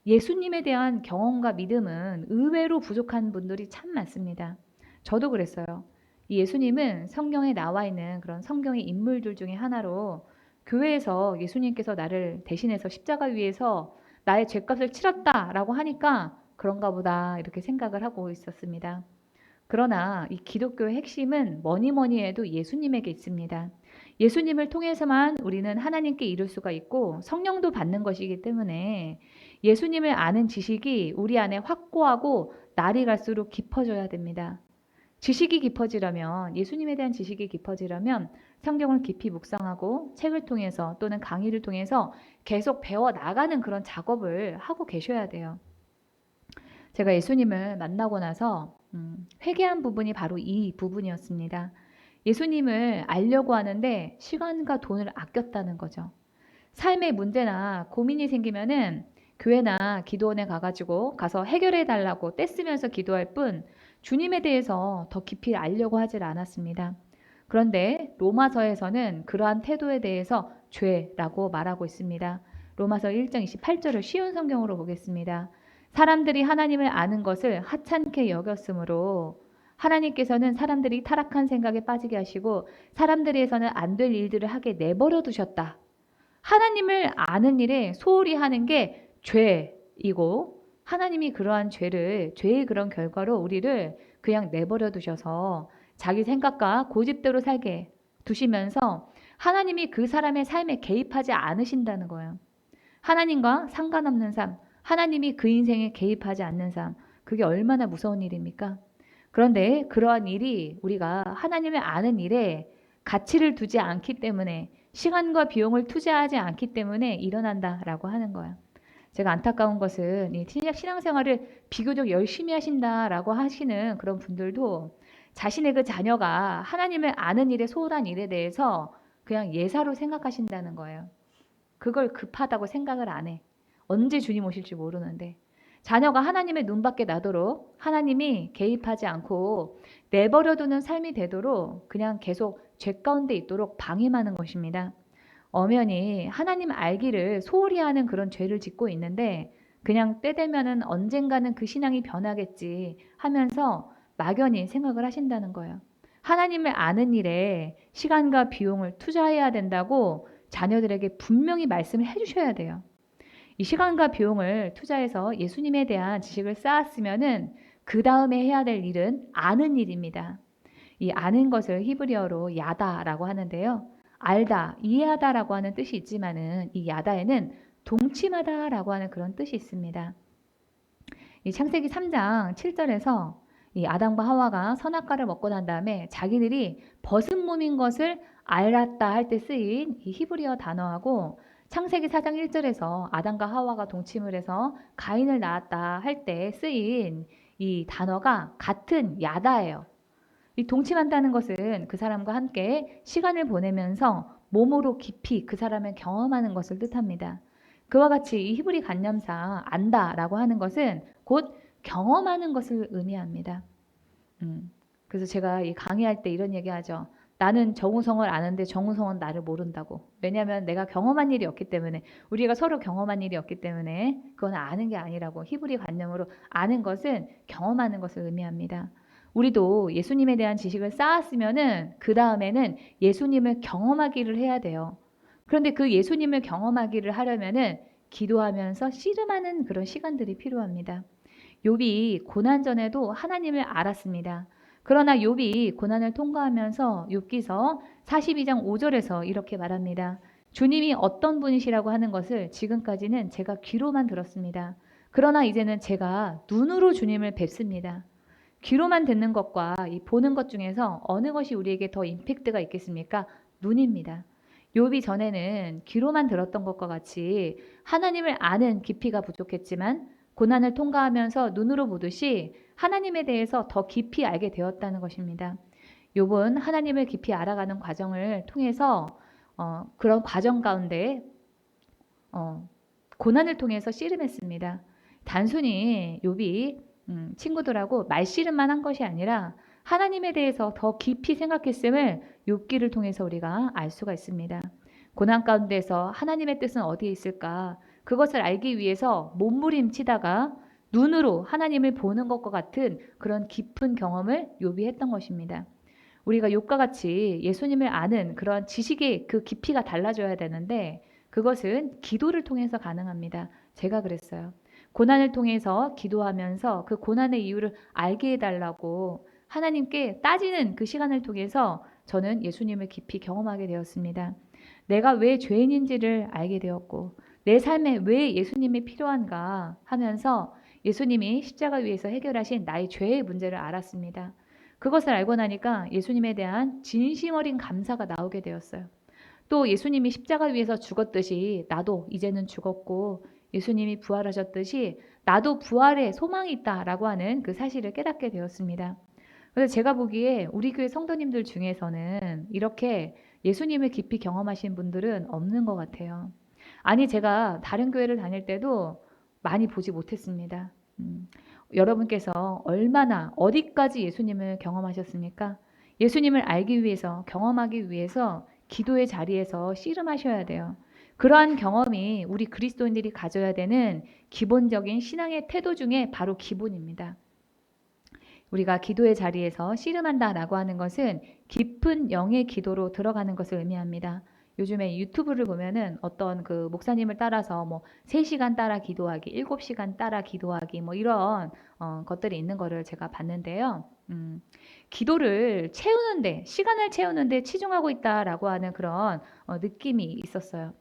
예수님에 대한 경험과 믿음은 의외로 부족한 분들이 참 많습니다. 저도 그랬어요. 이 예수님은 성경에 나와 있는 그런 성경의 인물들 중에 하나로 교회에서 예수님께서 나를 대신해서 십자가 위에서 나의 죄값을 치렀다라고 하니까 그런가 보다 이렇게 생각을 하고 있었습니다. 그러나 이 기독교의 핵심은 뭐니 해도 예수님에게 있습니다. 예수님을 통해서만 우리는 하나님께 이룰 수가 있고 성령도 받는 것이기 때문에 예수님을 아는 지식이 우리 안에 확고하고 날이 갈수록 깊어져야 됩니다. 지식이 깊어지려면, 예수님에 대한 지식이 깊어지려면 성경을 깊이 묵상하고 책을 통해서 또는 강의를 통해서 계속 배워 나가는 그런 작업을 하고 계셔야 돼요. 제가 예수님을 만나고 나서 회개한 부분이 바로 이 부분이었습니다. 예수님을 알려고 하는데 시간과 돈을 아꼈다는 거죠. 삶의 문제나 고민이 생기면은 교회나 기도원에 가서 해결해 달라고 떼쓰면서 기도할 뿐 주님에 대해서 더 깊이 알려고 하질 않았습니다. 그런데 로마서에서는 그러한 태도에 대해서 죄라고 말하고 있습니다. 로마서 1장 28절을 쉬운 성경으로 보겠습니다. 사람들이 하나님을 아는 것을 하찮게 여겼으므로 하나님께서는 사람들이 타락한 생각에 빠지게 하시고 사람들에서는 안 될 일들을 하게 내버려 두셨다. 하나님을 아는 일에 소홀히 하는 게 죄이고 하나님이 그러한 죄의 그런 결과로 우리를 그냥 내버려 두셔서 자기 생각과 고집대로 살게 두시면서 하나님이 그 사람의 삶에 개입하지 않으신다는 거예요. 하나님과 상관없는 삶, 하나님이 그 인생에 개입하지 않는 삶, 그게 얼마나 무서운 일입니까? 그런데 그러한 일이 우리가 하나님을 아는 일에 가치를 두지 않기 때문에 시간과 비용을 투자하지 않기 때문에 일어난다라고 하는 거예요. 제가 안타까운 것은 이 신앙생활을 비교적 열심히 하신다라고 하시는 그런 분들도 자신의 그 자녀가 하나님을 아는 일에 소홀한 일에 대해서 그냥 예사로 생각하신다는 거예요. 그걸 급하다고 생각을 안 해. 언제 주님 오실지 모르는데 자녀가 하나님의 눈밖에 나도록 하나님이 개입하지 않고 내버려두는 삶이 되도록 그냥 계속 죄 가운데 있도록 방임하는 것입니다. 엄연히 하나님 알기를 소홀히 하는 그런 죄를 짓고 있는데 그냥 때 되면은 언젠가는 그 신앙이 변하겠지 하면서 막연히 생각을 하신다는 거예요. 하나님을 아는 일에 시간과 비용을 투자해야 된다고 자녀들에게 분명히 말씀을 해주셔야 돼요. 이 시간과 비용을 투자해서 예수님에 대한 지식을 쌓았으면은 그 다음에 해야 될 일은 아는 일입니다. 이 아는 것을 히브리어로 야다라고 하는데요. 알다, 이해하다라고 하는 뜻이 있지만은 이 야다에는 동침하다라고 하는 그런 뜻이 있습니다. 이 창세기 3장 7절에서 이 아담과 하와가 선악과를 먹고 난 다음에 자기들이 벗은 몸인 것을 알았다 할 때 쓰인 이 히브리어 단어하고 창세기 4장 1절에서 아담과 하와가 동침을 해서 가인을 낳았다 할 때 쓰인 이 단어가 같은 야다예요. 이 동침한다는 것은 그 사람과 함께 시간을 보내면서 몸으로 깊이 그 사람을 경험하는 것을 뜻합니다. 그와 같이 이 히브리 관념상 안다라고 하는 것은 곧 경험하는 것을 의미합니다. 그래서 제가 이 강의할 때 이런 얘기하죠. 나는 정우성을 아는데 정우성은 나를 모른다고. 왜냐하면 내가 경험한 일이 없기 때문에, 우리가 서로 경험한 일이 없기 때문에 그건 아는 게 아니라고. 히브리 관념으로 아는 것은 경험하는 것을 의미합니다. 우리도 예수님에 대한 지식을 쌓았으면은 그 다음에는 예수님을 경험하기를 해야 돼요. 그런데 그 예수님을 경험하기를 하려면은 기도하면서 씨름하는 그런 시간들이 필요합니다. 욥이 고난 전에도 하나님을 알았습니다. 그러나 욥이 고난을 통과하면서 욥기서 42장 5절에서 이렇게 말합니다. 주님이 어떤 분이시라고 하는 것을 지금까지는 제가 귀로만 들었습니다. 그러나 이제는 제가 눈으로 주님을 뵙습니다. 귀로만 듣는 것과 이 보는 것 중에서 어느 것이 우리에게 더 임팩트가 있겠습니까? 눈입니다. 욥이 전에는 귀로만 들었던 것과 같이 하나님을 아는 깊이가 부족했지만 고난을 통과하면서 눈으로 보듯이 하나님에 대해서 더 깊이 알게 되었다는 것입니다. 욥은 하나님을 깊이 알아가는 과정을 통해서 그런 과정 가운데 고난을 통해서 씨름했습니다. 단순히 욥이 친구들하고 말씨름만 한 것이 아니라 하나님에 대해서 더 깊이 생각했음을 욥기를 통해서 우리가 알 수가 있습니다. 고난 가운데서 하나님의 뜻은 어디에 있을까? 그것을 알기 위해서 몸부림치다가 눈으로 하나님을 보는 것과 같은 그런 깊은 경험을 욥이 했던 것입니다. 우리가 욥과 같이 예수님을 아는 그런 지식의 그 깊이가 달라져야 되는데 그것은 기도를 통해서 가능합니다. 제가 그랬어요. 고난을 통해서 기도하면서 그 고난의 이유를 알게 해달라고 하나님께 따지는 그 시간을 통해서 저는 예수님을 깊이 경험하게 되었습니다. 내가 왜 죄인인지를 알게 되었고 내 삶에 왜 예수님이 필요한가 하면서 예수님이 십자가 위에서 해결하신 나의 죄의 문제를 알았습니다. 그것을 알고 나니까 예수님에 대한 진심 어린 감사가 나오게 되었어요. 또 예수님이 십자가 위에서 죽었듯이 나도 이제는 죽었고 예수님이 부활하셨듯이 나도 부활의 소망이 있다라고 하는 그 사실을 깨닫게 되었습니다. 그래서 제가 보기에 우리 교회 성도님들 중에서는 이렇게 예수님을 깊이 경험하신 분들은 없는 것 같아요. 아니 제가 다른 교회를 다닐 때도 많이 보지 못했습니다. 여러분께서 얼마나 어디까지 예수님을 경험하셨습니까? 예수님을 알기 위해서 경험하기 위해서 기도의 자리에서 씨름하셔야 돼요. 그러한 경험이 우리 그리스도인들이 가져야 되는 기본적인 신앙의 태도 중에 바로 기본입니다. 우리가 기도의 자리에서 씨름한다라고 하는 것은 깊은 영의 기도로 들어가는 것을 의미합니다. 요즘에 유튜브를 보면은 어떤 그 목사님을 따라서 뭐 3시간 따라 기도하기, 7시간 따라 기도하기 뭐 이런 것들이 있는 거를 제가 봤는데요. 기도를 채우는데, 시간을 채우는데 치중하고 있다라고 하는 그런 느낌이 있었어요.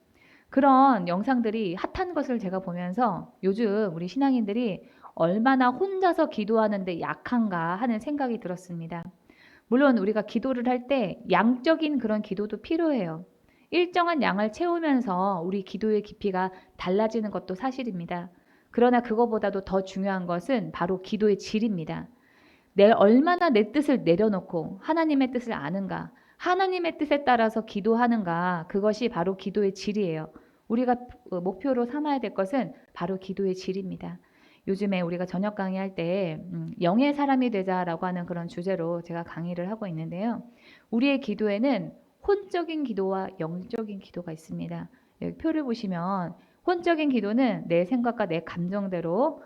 그런 영상들이 핫한 것을 제가 보면서 요즘 우리 신앙인들이 얼마나 혼자서 기도하는데 약한가 하는 생각이 들었습니다. 물론 우리가 기도를 할 때 양적인 그런 기도도 필요해요. 일정한 양을 채우면서 우리 기도의 깊이가 달라지는 것도 사실입니다. 그러나 그거보다도 더 중요한 것은 바로 기도의 질입니다. 얼마나 내 뜻을 내려놓고 하나님의 뜻을 아는가, 하나님의 뜻에 따라서 기도하는가, 그것이 바로 기도의 질이에요. 우리가 목표로 삼아야 될 것은 바로 기도의 질입니다. 요즘에 우리가 저녁 강의할 때 영의 사람이 되자라고 하는 그런 주제로 제가 강의를 하고 있는데요. 우리의 기도에는 혼적인 기도와 영적인 기도가 있습니다. 여기 표를 보시면 혼적인 기도는 내 생각과 내 감정대로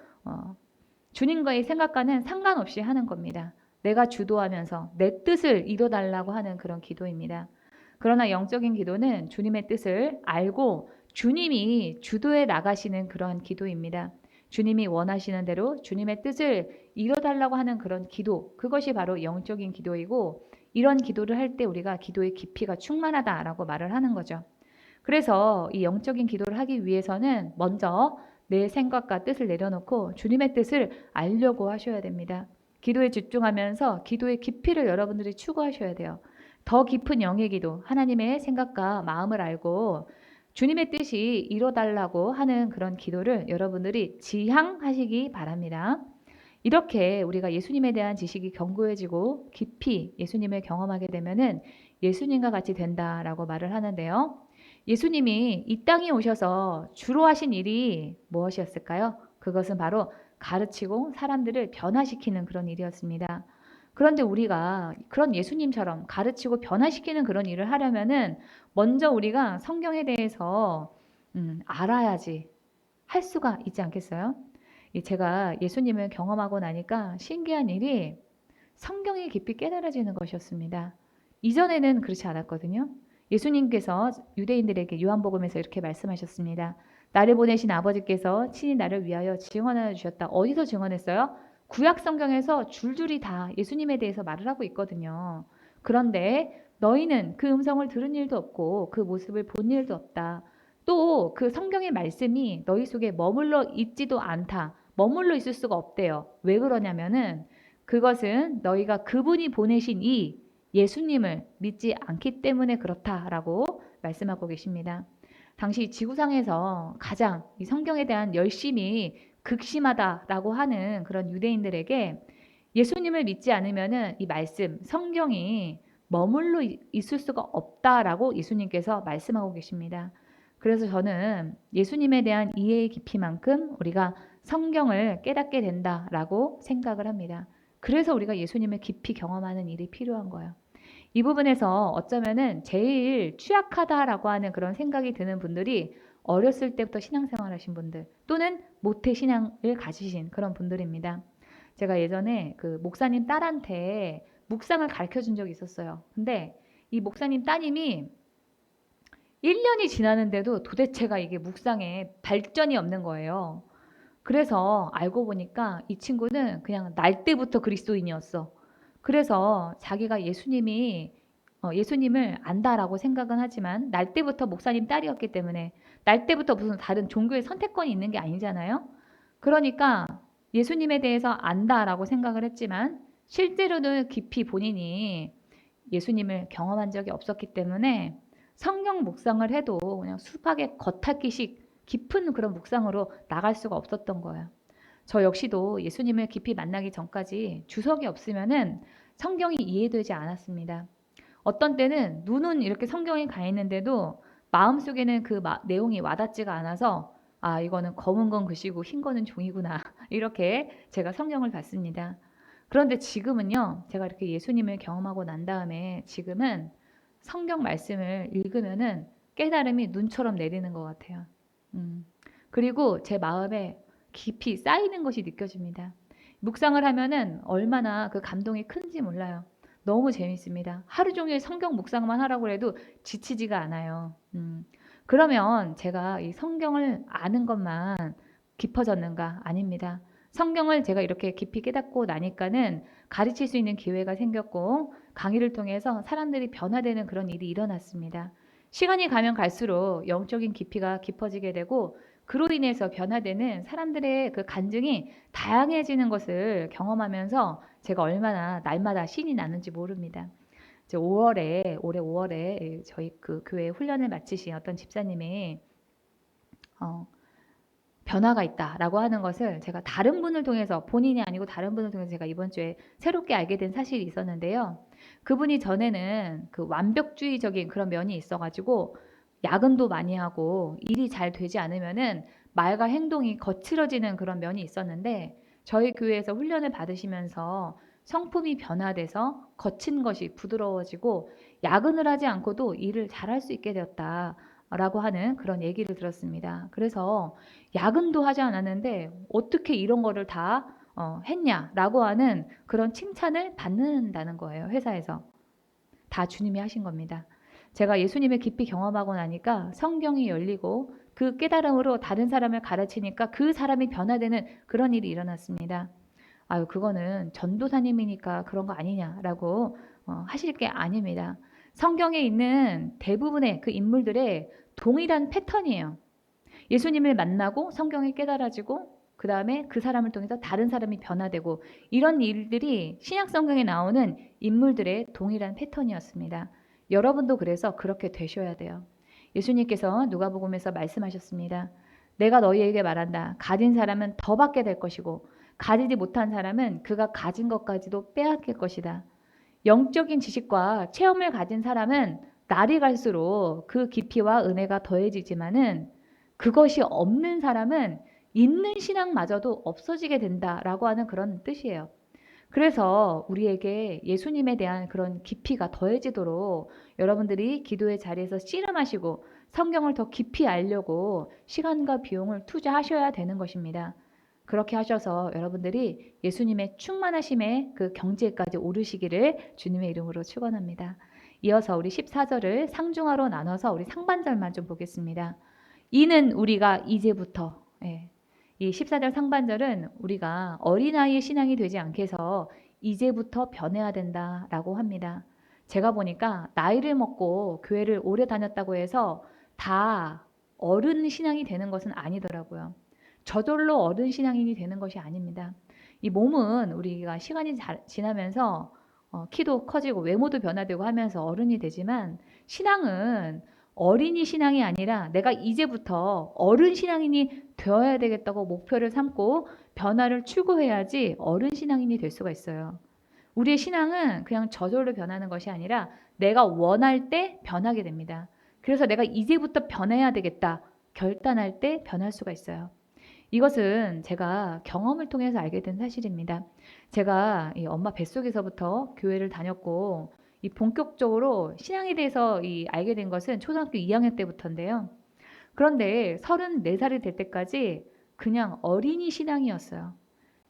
주님과의 생각과는 상관없이 하는 겁니다. 내가 주도하면서 내 뜻을 이뤄달라고 하는 그런 기도입니다. 그러나 영적인 기도는 주님의 뜻을 알고 주님이 주도해 나가시는 그러한 기도입니다. 주님이 원하시는 대로 주님의 뜻을 이뤄달라고 하는 그런 기도, 그것이 바로 영적인 기도이고 이런 기도를 할 때 우리가 기도의 깊이가 충만하다라고 말을 하는 거죠. 그래서 이 영적인 기도를 하기 위해서는 먼저 내 생각과 뜻을 내려놓고 주님의 뜻을 알려고 하셔야 됩니다. 기도에 집중하면서 기도의 깊이를 여러분들이 추구하셔야 돼요. 더 깊은 영의 기도, 하나님의 생각과 마음을 알고 주님의 뜻이 이뤄달라고 하는 그런 기도를 여러분들이 지향하시기 바랍니다. 이렇게 우리가 예수님에 대한 지식이 견고해지고 깊이 예수님을 경험하게 되면은 예수님과 같이 된다라고 말을 하는데요. 예수님이 이 땅에 오셔서 주로 하신 일이 무엇이었을까요? 그것은 바로 가르치고 사람들을 변화시키는 그런 일이었습니다. 그런데 우리가 그런 예수님처럼 가르치고 변화시키는 그런 일을 하려면은 먼저 우리가 성경에 대해서 알아야지 할 수가 있지 않겠어요? 제가 예수님을 경험하고 나니까 신기한 일이 성경이 깊이 깨달아지는 것이었습니다. 이전에는 그렇지 않았거든요. 예수님께서 유대인들에게 요한복음에서 이렇게 말씀하셨습니다. 나를 보내신 아버지께서 친히 나를 위하여 증언하여 주셨다. 어디서 증언했어요? 구약 성경에서 줄줄이 다 예수님에 대해서 말을 하고 있거든요. 그런데 너희는 그 음성을 들은 일도 없고 그 모습을 본 일도 없다. 또 그 성경의 말씀이 너희 속에 머물러 있지도 않다. 머물러 있을 수가 없대요. 왜 그러냐면은 그것은 너희가 그분이 보내신 이 예수님을 믿지 않기 때문에 그렇다라고 말씀하고 계십니다. 당시 지구상에서 가장 이 성경에 대한 열심이 극심하다라고 하는 그런 유대인들에게 예수님을 믿지 않으면은 이 말씀, 성경이 머물러 있을 수가 없다라고 예수님께서 말씀하고 계십니다. 그래서 저는 예수님에 대한 이해의 깊이만큼 우리가 성경을 깨닫게 된다라고 생각을 합니다. 그래서 우리가 예수님을 깊이 경험하는 일이 필요한 거예요. 이 부분에서 어쩌면은 제일 취약하다라고 하는 그런 생각이 드는 분들이 어렸을 때부터 신앙생활 하신 분들 또는 모태 신앙을 가지신 그런 분들입니다. 제가 예전에 그 목사님 딸한테 묵상을 가르쳐 준 적이 있었어요. 근데 이 목사님 따님이 1년이 지나는데도 도대체가 이게 묵상에 발전이 없는 거예요. 그래서 알고 보니까 이 친구는 그냥 날 때부터 그리스도인이었어. 그래서 자기가 예수님을 안다라고 생각은 하지만 날 때부터 목사님 딸이었기 때문에 날 때부터 무슨 다른 종교의 선택권이 있는 게 아니잖아요. 그러니까 예수님에 대해서 안다라고 생각을 했지만 실제로는 깊이 본인이 예수님을 경험한 적이 없었기 때문에 성경 묵상을 해도 그냥 수박의 겉핥기식 깊은 그런 묵상으로 나갈 수가 없었던 거예요. 저 역시도 예수님을 깊이 만나기 전까지 주석이 없으면은 성경이 이해되지 않았습니다. 어떤 때는 눈은 이렇게 성경에 가 있는데도 마음속에는 그 내용이 와닿지가 않아서 아, 이거는 검은 건 글씨고 흰 거는 종이구나. 이렇게 제가 성경을 봤습니다. 그런데 지금은요, 제가 이렇게 예수님을 경험하고 난 다음에 지금은 성경 말씀을 읽으면은 깨달음이 눈처럼 내리는 것 같아요. 그리고 제 마음에 깊이 쌓이는 것이 느껴집니다. 묵상을 하면은 얼마나 그 감동이 큰지 몰라요. 너무 재밌습니다. 하루 종일 성경 묵상만 하라고 해도 지치지가 않아요. 그러면 제가 이 성경을 아는 것만 깊어졌는가? 아닙니다. 성경을 제가 이렇게 깊이 깨닫고 나니까는 가르칠 수 있는 기회가 생겼고 강의를 통해서 사람들이 변화되는 그런 일이 일어났습니다. 시간이 가면 갈수록 영적인 깊이가 깊어지게 되고 그로 인해서 변화되는 사람들의 그 간증이 다양해지는 것을 경험하면서 제가 얼마나 날마다 신이 나는지 모릅니다. 올해 5월에 저희 그 교회 훈련을 마치신 어떤 집사님이 변화가 있다라고 하는 것을 제가 다른 분을 통해서 본인이 아니고 다른 분을 통해서 제가 이번 주에 새롭게 알게 된 사실이 있었는데요. 그분이 전에는 그 완벽주의적인 그런 면이 있어가지고 야근도 많이 하고 일이 잘 되지 않으면은 말과 행동이 거칠어지는 그런 면이 있었는데 저희 교회에서 훈련을 받으시면서 성품이 변화돼서 거친 것이 부드러워지고 야근을 하지 않고도 일을 잘할 수 있게 되었다라고 하는 그런 얘기를 들었습니다. 그래서 야근도 하지 않았는데 어떻게 이런 거를 다 했냐라고 하는 그런 칭찬을 받는다는 거예요. 회사에서. 다 주님이 하신 겁니다. 제가 예수님을 깊이 경험하고 나니까 성경이 열리고 그 깨달음으로 다른 사람을 가르치니까 그 사람이 변화되는 그런 일이 일어났습니다. 아유, 그거는 전도사님이니까 그런 거 아니냐라고 하실 게 아닙니다. 성경에 있는 대부분의 그 인물들의 동일한 패턴이에요. 예수님을 만나고 성경이 깨달아지고 그 다음에 그 사람을 통해서 다른 사람이 변화되고 이런 일들이 신약 성경에 나오는 인물들의 동일한 패턴이었습니다. 여러분도 그래서 그렇게 되셔야 돼요. 예수님께서 누가복음에서 말씀하셨습니다. 내가 너희에게 말한다. 가진 사람은 더 받게 될 것이고 가지지 못한 사람은 그가 가진 것까지도 빼앗길 것이다. 영적인 지식과 체험을 가진 사람은 날이 갈수록 그 깊이와 은혜가 더해지지만은 그것이 없는 사람은 있는 신앙마저도 없어지게 된다라고 하는 그런 뜻이에요. 그래서 우리에게 예수님에 대한 그런 깊이가 더해지도록 여러분들이 기도의 자리에서 씨름하시고 성경을 더 깊이 알려고 시간과 비용을 투자하셔야 되는 것입니다. 그렇게 하셔서 여러분들이 예수님의 충만하심의 그 경지에까지 오르시기를 주님의 이름으로 축원합니다. 이어서 우리 14절을 상중하로 나눠서 우리 상반절만 좀 보겠습니다. 이는 우리가 이제부터, 이 14절 상반절은 우리가 어린아이의 신앙이 되지 않게 해서 이제부터 변해야 된다라고 합니다. 제가 보니까 나이를 먹고 교회를 오래 다녔다고 해서 다 어른 신앙이 되는 것은 아니더라고요. 저절로 어른 신앙인이 되는 것이 아닙니다. 이 몸은 우리가 시간이 지나면서 키도 커지고 외모도 변화되고 하면서 어른이 되지만 신앙은 어린이 신앙이 아니라 내가 이제부터 어른 신앙인이 되어야 되겠다고 목표를 삼고 변화를 추구해야지 어른 신앙인이 될 수가 있어요. 우리의 신앙은 그냥 저절로 변하는 것이 아니라 내가 원할 때 변하게 됩니다. 그래서 내가 이제부터 변해야 되겠다 결단할 때 변할 수가 있어요. 이것은 제가 경험을 통해서 알게 된 사실입니다. 제가 이 엄마 뱃속에서부터 교회를 다녔고 이 본격적으로 신앙에 대해서 알게 된 것은 초등학교 2학년 때부터인데요. 그런데 34살이 될 때까지 그냥 어린이 신앙이었어요.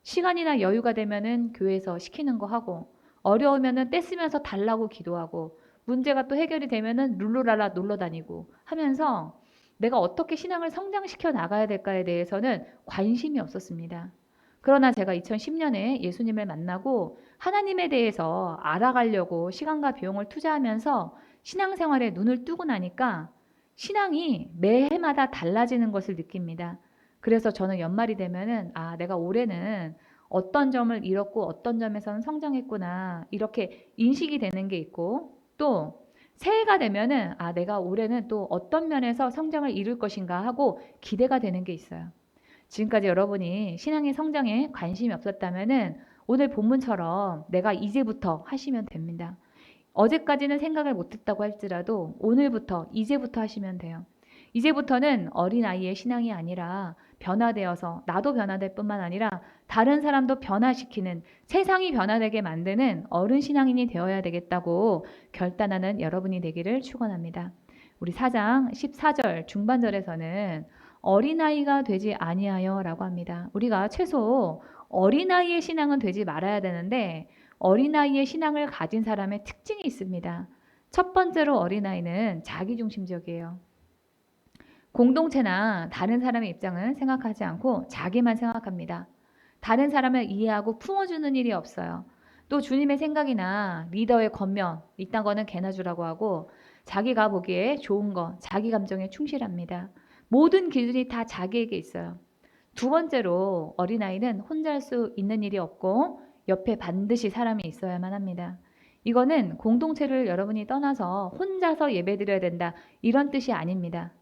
시간이나 여유가 되면은 교회에서 시키는 거 하고 어려우면은 떼쓰면서 달라고 기도하고 문제가 또 해결이 되면은 룰루랄라 놀러 다니고 하면서 내가 어떻게 신앙을 성장시켜 나가야 될까에 대해서는 관심이 없었습니다. 그러나 제가 2010년에 예수님을 만나고 하나님에 대해서 알아가려고 시간과 비용을 투자하면서 신앙생활에 눈을 뜨고 나니까 신앙이 매해마다 달라지는 것을 느낍니다. 그래서 저는 연말이 되면은 내가 올해는 어떤 점을 잃었고 어떤 점에서는 성장했구나 이렇게 인식이 되는 게 있고 또 새해가 되면은 내가 올해는 또 어떤 면에서 성장을 이룰 것인가 하고 기대가 되는 게 있어요. 지금까지 여러분이 신앙의 성장에 관심이 없었다면은 오늘 본문처럼 내가 이제부터 하시면 됩니다. 어제까지는 생각을 못했다고 할지라도 오늘부터 이제부터 하시면 돼요. 이제부터는 어린아이의 신앙이 아니라 변화되어서 나도 변화될 뿐만 아니라 다른 사람도 변화시키는 세상이 변화되게 만드는 어른 신앙인이 되어야 되겠다고 결단하는 여러분이 되기를 축원합니다. 우리 4장 14절 중반절에서는 어린아이가 되지 아니하여 라고 합니다. 우리가 최소 어린아이의 신앙은 되지 말아야 되는데 어린아이의 신앙을 가진 사람의 특징이 있습니다. 첫 번째로 어린아이는 자기중심적이에요. 공동체나 다른 사람의 입장은 생각하지 않고 자기만 생각합니다. 다른 사람을 이해하고 품어주는 일이 없어요. 또 주님의 생각이나 리더의 권면 이딴 거는 개나 주라고 하고 자기가 보기에 좋은 거, 자기 감정에 충실합니다. 모든 기준이 다 자기에게 있어요. 두 번째로 어린아이는 혼자 할 수 있는 일이 없고 옆에 반드시 사람이 있어야만 합니다. 이거는 공동체를 여러분이 떠나서 혼자서 예배드려야 된다 이런 뜻이 아닙니다.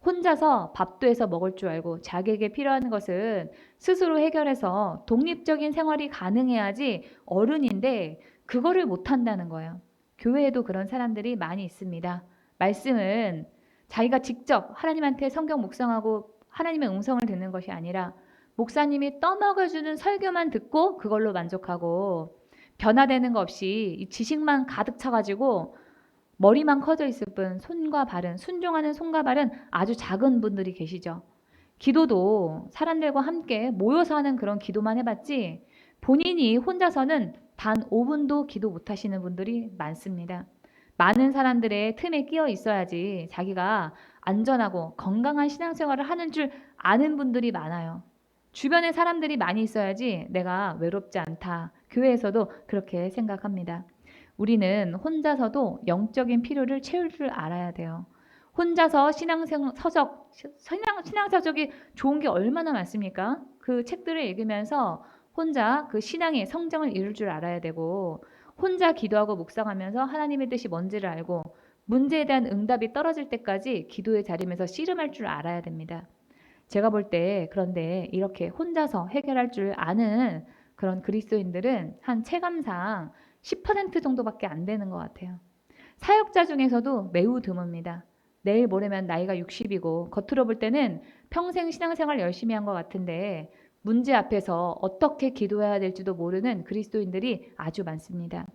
혼자서 밥도 해서 먹을 줄 알고 자기에게 필요한 것은 스스로 해결해서 독립적인 생활이 가능해야지 어른인데 그거를 못한다는 거예요. 교회에도 그런 사람들이 많이 있습니다. 말씀은 자기가 직접 하나님한테 성경 묵상하고 하나님의 음성을 듣는 것이 아니라 목사님이 떠먹여주는 설교만 듣고 그걸로 만족하고 변화되는 거 없이 이 지식만 가득 차가지고 머리만 커져 있을 뿐 손과 발은 순종하는 손과 발은 아주 작은 분들이 계시죠. 기도도 사람들과 함께 모여서 하는 그런 기도만 해봤지 본인이 혼자서는 단 5분도 기도 못하시는 분들이 많습니다. 많은 사람들의 틈에 끼어 있어야지 자기가 안전하고 건강한 신앙생활을 하는 줄 아는 분들이 많아요. 주변에 사람들이 많이 있어야지 내가 외롭지 않다. 교회에서도 그렇게 생각합니다. 우리는 혼자서도 영적인 필요를 채울 줄 알아야 돼요. 혼자서 신앙서적이 좋은 게 얼마나 많습니까? 그 책들을 읽으면서 혼자 그 신앙의 성장을 이룰 줄 알아야 되고 혼자 기도하고 묵상하면서 하나님의 뜻이 뭔지를 알고 문제에 대한 응답이 떨어질 때까지 기도의 자리면서 씨름할 줄 알아야 됩니다. 제가 볼 때 그런데 이렇게 혼자서 해결할 줄 아는 그런 그리스도인들은 한 체감상 10% 정도밖에 안 되는 것 같아요. 사역자 중에서도 매우 드뭅니다. 내일 모레면 나이가 60이고 겉으로 볼 때는 평생 신앙생활 열심히 한 것 같은데 문제 앞에서 어떻게 기도해야 될지도 모르는 그리스도인들이 아주 많습니다.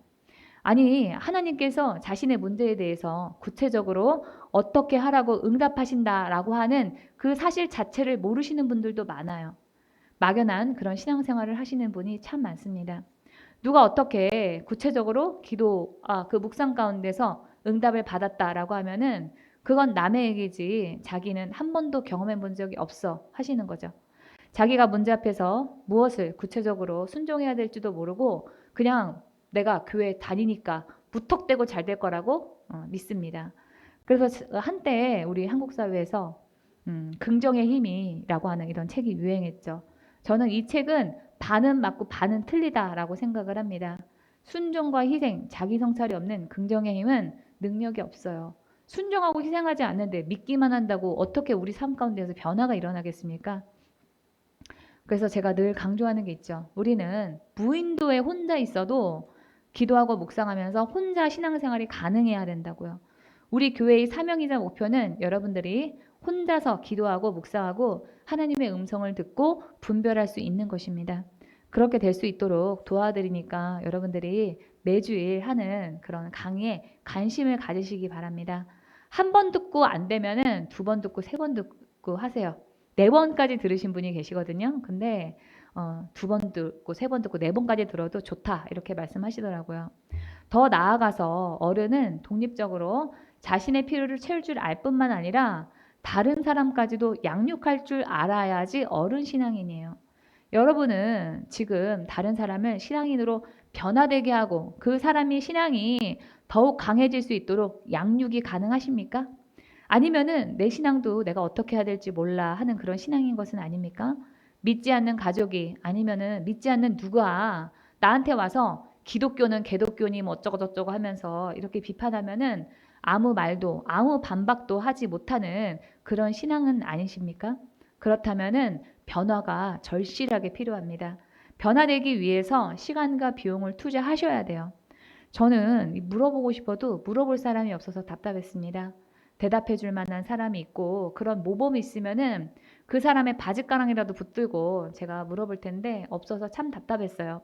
아니 하나님께서 자신의 문제에 대해서 구체적으로 어떻게 하라고 응답하신다라고 하는 그 사실 자체를 모르시는 분들도 많아요. 막연한 그런 신앙생활을 하시는 분이 참 많습니다. 누가 어떻게 구체적으로 그 묵상 가운데서 응답을 받았다라고 하면은 그건 남의 얘기지 자기는 한 번도 경험해 본 적이 없어 하시는 거죠. 자기가 문제 앞에서 무엇을 구체적으로 순종해야 될지도 모르고 그냥 내가 교회 다니니까 무턱대고 잘 될 거라고 믿습니다. 그래서 한때 우리 한국 사회에서 긍정의 힘이라고 하는 이런 책이 유행했죠. 저는 이 책은 반은 맞고 반은 틀리다라고 생각을 합니다. 순종과 희생, 자기 성찰이 없는 긍정의 힘은 능력이 없어요. 순종하고 희생하지 않는데 믿기만 한다고 어떻게 우리 삶 가운데서 변화가 일어나겠습니까? 그래서 제가 늘 강조하는 게 있죠. 우리는 무인도에 혼자 있어도 기도하고 묵상하면서 혼자 신앙생활이 가능해야 된다고요. 우리 교회의 사명이자 목표는 여러분들이 혼자서 기도하고 묵상하고 하나님의 음성을 듣고 분별할 수 있는 것입니다. 그렇게 될 수 있도록 도와드리니까 여러분들이 매주일 하는 그런 강의에 관심을 가지시기 바랍니다. 한 번 듣고 안 되면은 2번 듣고 3번 듣고 하세요. 4번까지 들으신 분이 계시거든요. 근데 2번 듣고 3번 듣고 4번까지 들어도 좋다 이렇게 말씀하시더라고요. 더 나아가서 어른은 독립적으로 자신의 필요를 채울 줄 알 뿐만 아니라 다른 사람까지도 양육할 줄 알아야지 어른 신앙인이에요. 여러분은 지금 다른 사람을 신앙인으로 변화되게 하고 그 사람의 신앙이 더욱 강해질 수 있도록 양육이 가능하십니까? 아니면은 내 신앙도 내가 어떻게 해야 될지 몰라 하는 그런 신앙인 것은 아닙니까? 믿지 않는 가족이 아니면은 믿지 않는 누가 나한테 와서 기독교는 개독교니 뭐 어쩌고 저쩌고 하면서 이렇게 비판하면은 아무 말도 아무 반박도 하지 못하는 그런 신앙은 아니십니까? 그렇다면은 변화가 절실하게 필요합니다. 변화되기 위해서 시간과 비용을 투자하셔야 돼요. 저는 물어보고 싶어도 물어볼 사람이 없어서 답답했습니다. 대답해 줄 만한 사람이 있고 그런 모범이 있으면은 그 사람의 바짓가랑이라도 붙들고 제가 물어볼 텐데 없어서 참 답답했어요.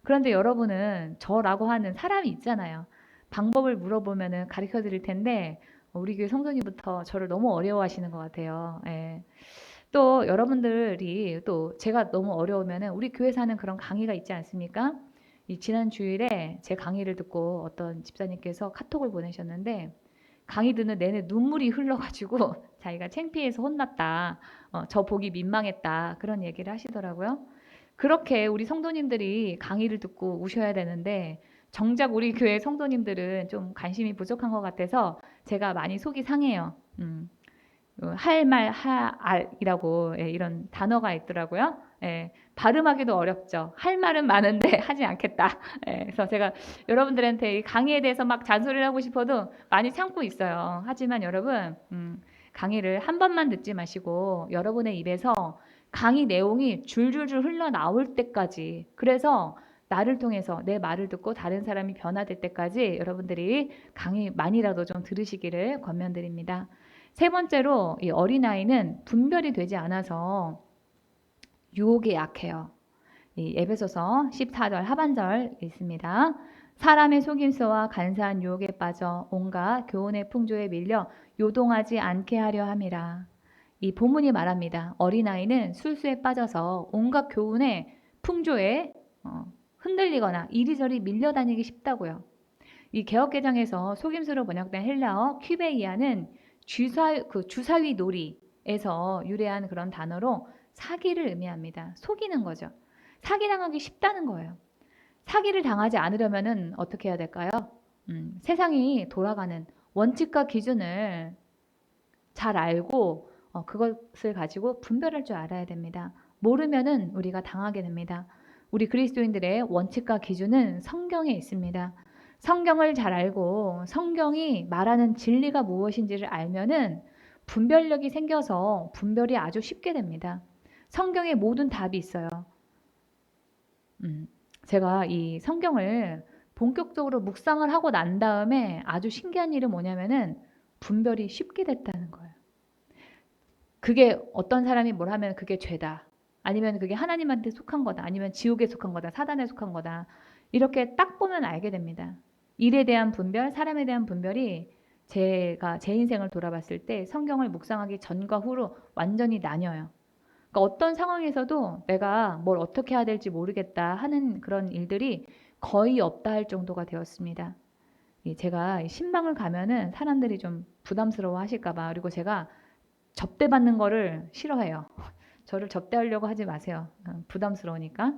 그런데 여러분은 저라고 하는 사람이 있잖아요. 방법을 물어보면은 가르쳐 드릴 텐데 우리 교회 성도님부터 저를 너무 어려워하시는 것 같아요. 예. 또 여러분들이 또 제가 너무 어려우면은 우리 교회에서 하는 그런 강의가 있지 않습니까? 이 지난 주일에 제 강의를 듣고 어떤 집사님께서 카톡을 보내셨는데 강의 듣는 내내 눈물이 흘러가지고 자기가 창피해서 혼났다. 저 보기 민망했다. 그런 얘기를 하시더라고요. 그렇게 우리 성도님들이 강의를 듣고 우셔야 되는데 정작 우리 교회 성도님들은 좀 관심이 부족한 것 같아서 제가 많이 속이 상해요. 할 말, 할이라고 이런 단어가 있더라고요. 예, 발음하기도 어렵죠. 할 말은 많은데 하지 않겠다. 그래서 제가 여러분들한테 이 강의에 대해서 막 잔소리를 하고 싶어도 많이 참고 있어요. 하지만 여러분 강의를 한 번만 듣지 마시고 여러분의 입에서 강의 내용이 줄줄줄 흘러나올 때까지 그래서 나를 통해서 내 말을 듣고 다른 사람이 변화될 때까지 여러분들이 강의만이라도 좀 들으시기를 권면드립니다. 세 번째로 이 어린아이는 분별이 되지 않아서 유혹에 약해요. 이 에베소서 14절 하반절 있습니다. 사람의 속임수와 간사한 유혹에 빠져 온갖 교훈의 풍조에 밀려 요동하지 않게 하려 함이라. 이 본문이 말합니다. 어린아이는 술수에 빠져서 온갖 교훈의 풍조에 흔들리거나 이리저리 밀려다니기 쉽다고요. 이 개역개정에서 속임수로 번역된 헬라어 퀴베이아는 주사위 놀이에서 유래한 그런 단어로 사기를 의미합니다. 속이는 거죠. 사기당하기 쉽다는 거예요. 사기를 당하지 않으려면 어떻게 해야 될까요? 세상이 돌아가는 원칙과 기준을 잘 알고 그것을 가지고 분별할 줄 알아야 됩니다. 모르면은 우리가 당하게 됩니다. 우리 그리스도인들의 원칙과 기준은 성경에 있습니다. 성경을 잘 알고 성경이 말하는 진리가 무엇인지를 알면은 분별력이 생겨서 분별이 아주 쉽게 됩니다. 성경에 모든 답이 있어요. 제가 이 성경을 본격적으로 묵상을 하고 난 다음에 아주 신기한 일은 뭐냐면은 분별이 쉽게 됐다는 거예요. 그게 어떤 사람이 뭘 하면 그게 죄다. 아니면 그게 하나님한테 속한 거다. 아니면 지옥에 속한 거다. 사단에 속한 거다. 이렇게 딱 보면 알게 됩니다. 일에 대한 분별, 사람에 대한 분별이 제가 제 인생을 돌아봤을 때 성경을 묵상하기 전과 후로 완전히 나뉘어요. 그러니까 어떤 상황에서도 내가 뭘 어떻게 해야 될지 모르겠다 하는 그런 일들이 거의 없다 할 정도가 되었습니다. 제가 신방을 가면은 사람들이 좀 부담스러워 하실까 봐, 그리고 제가 접대받는 거를 싫어해요. 저를 접대하려고 하지 마세요. 부담스러우니까.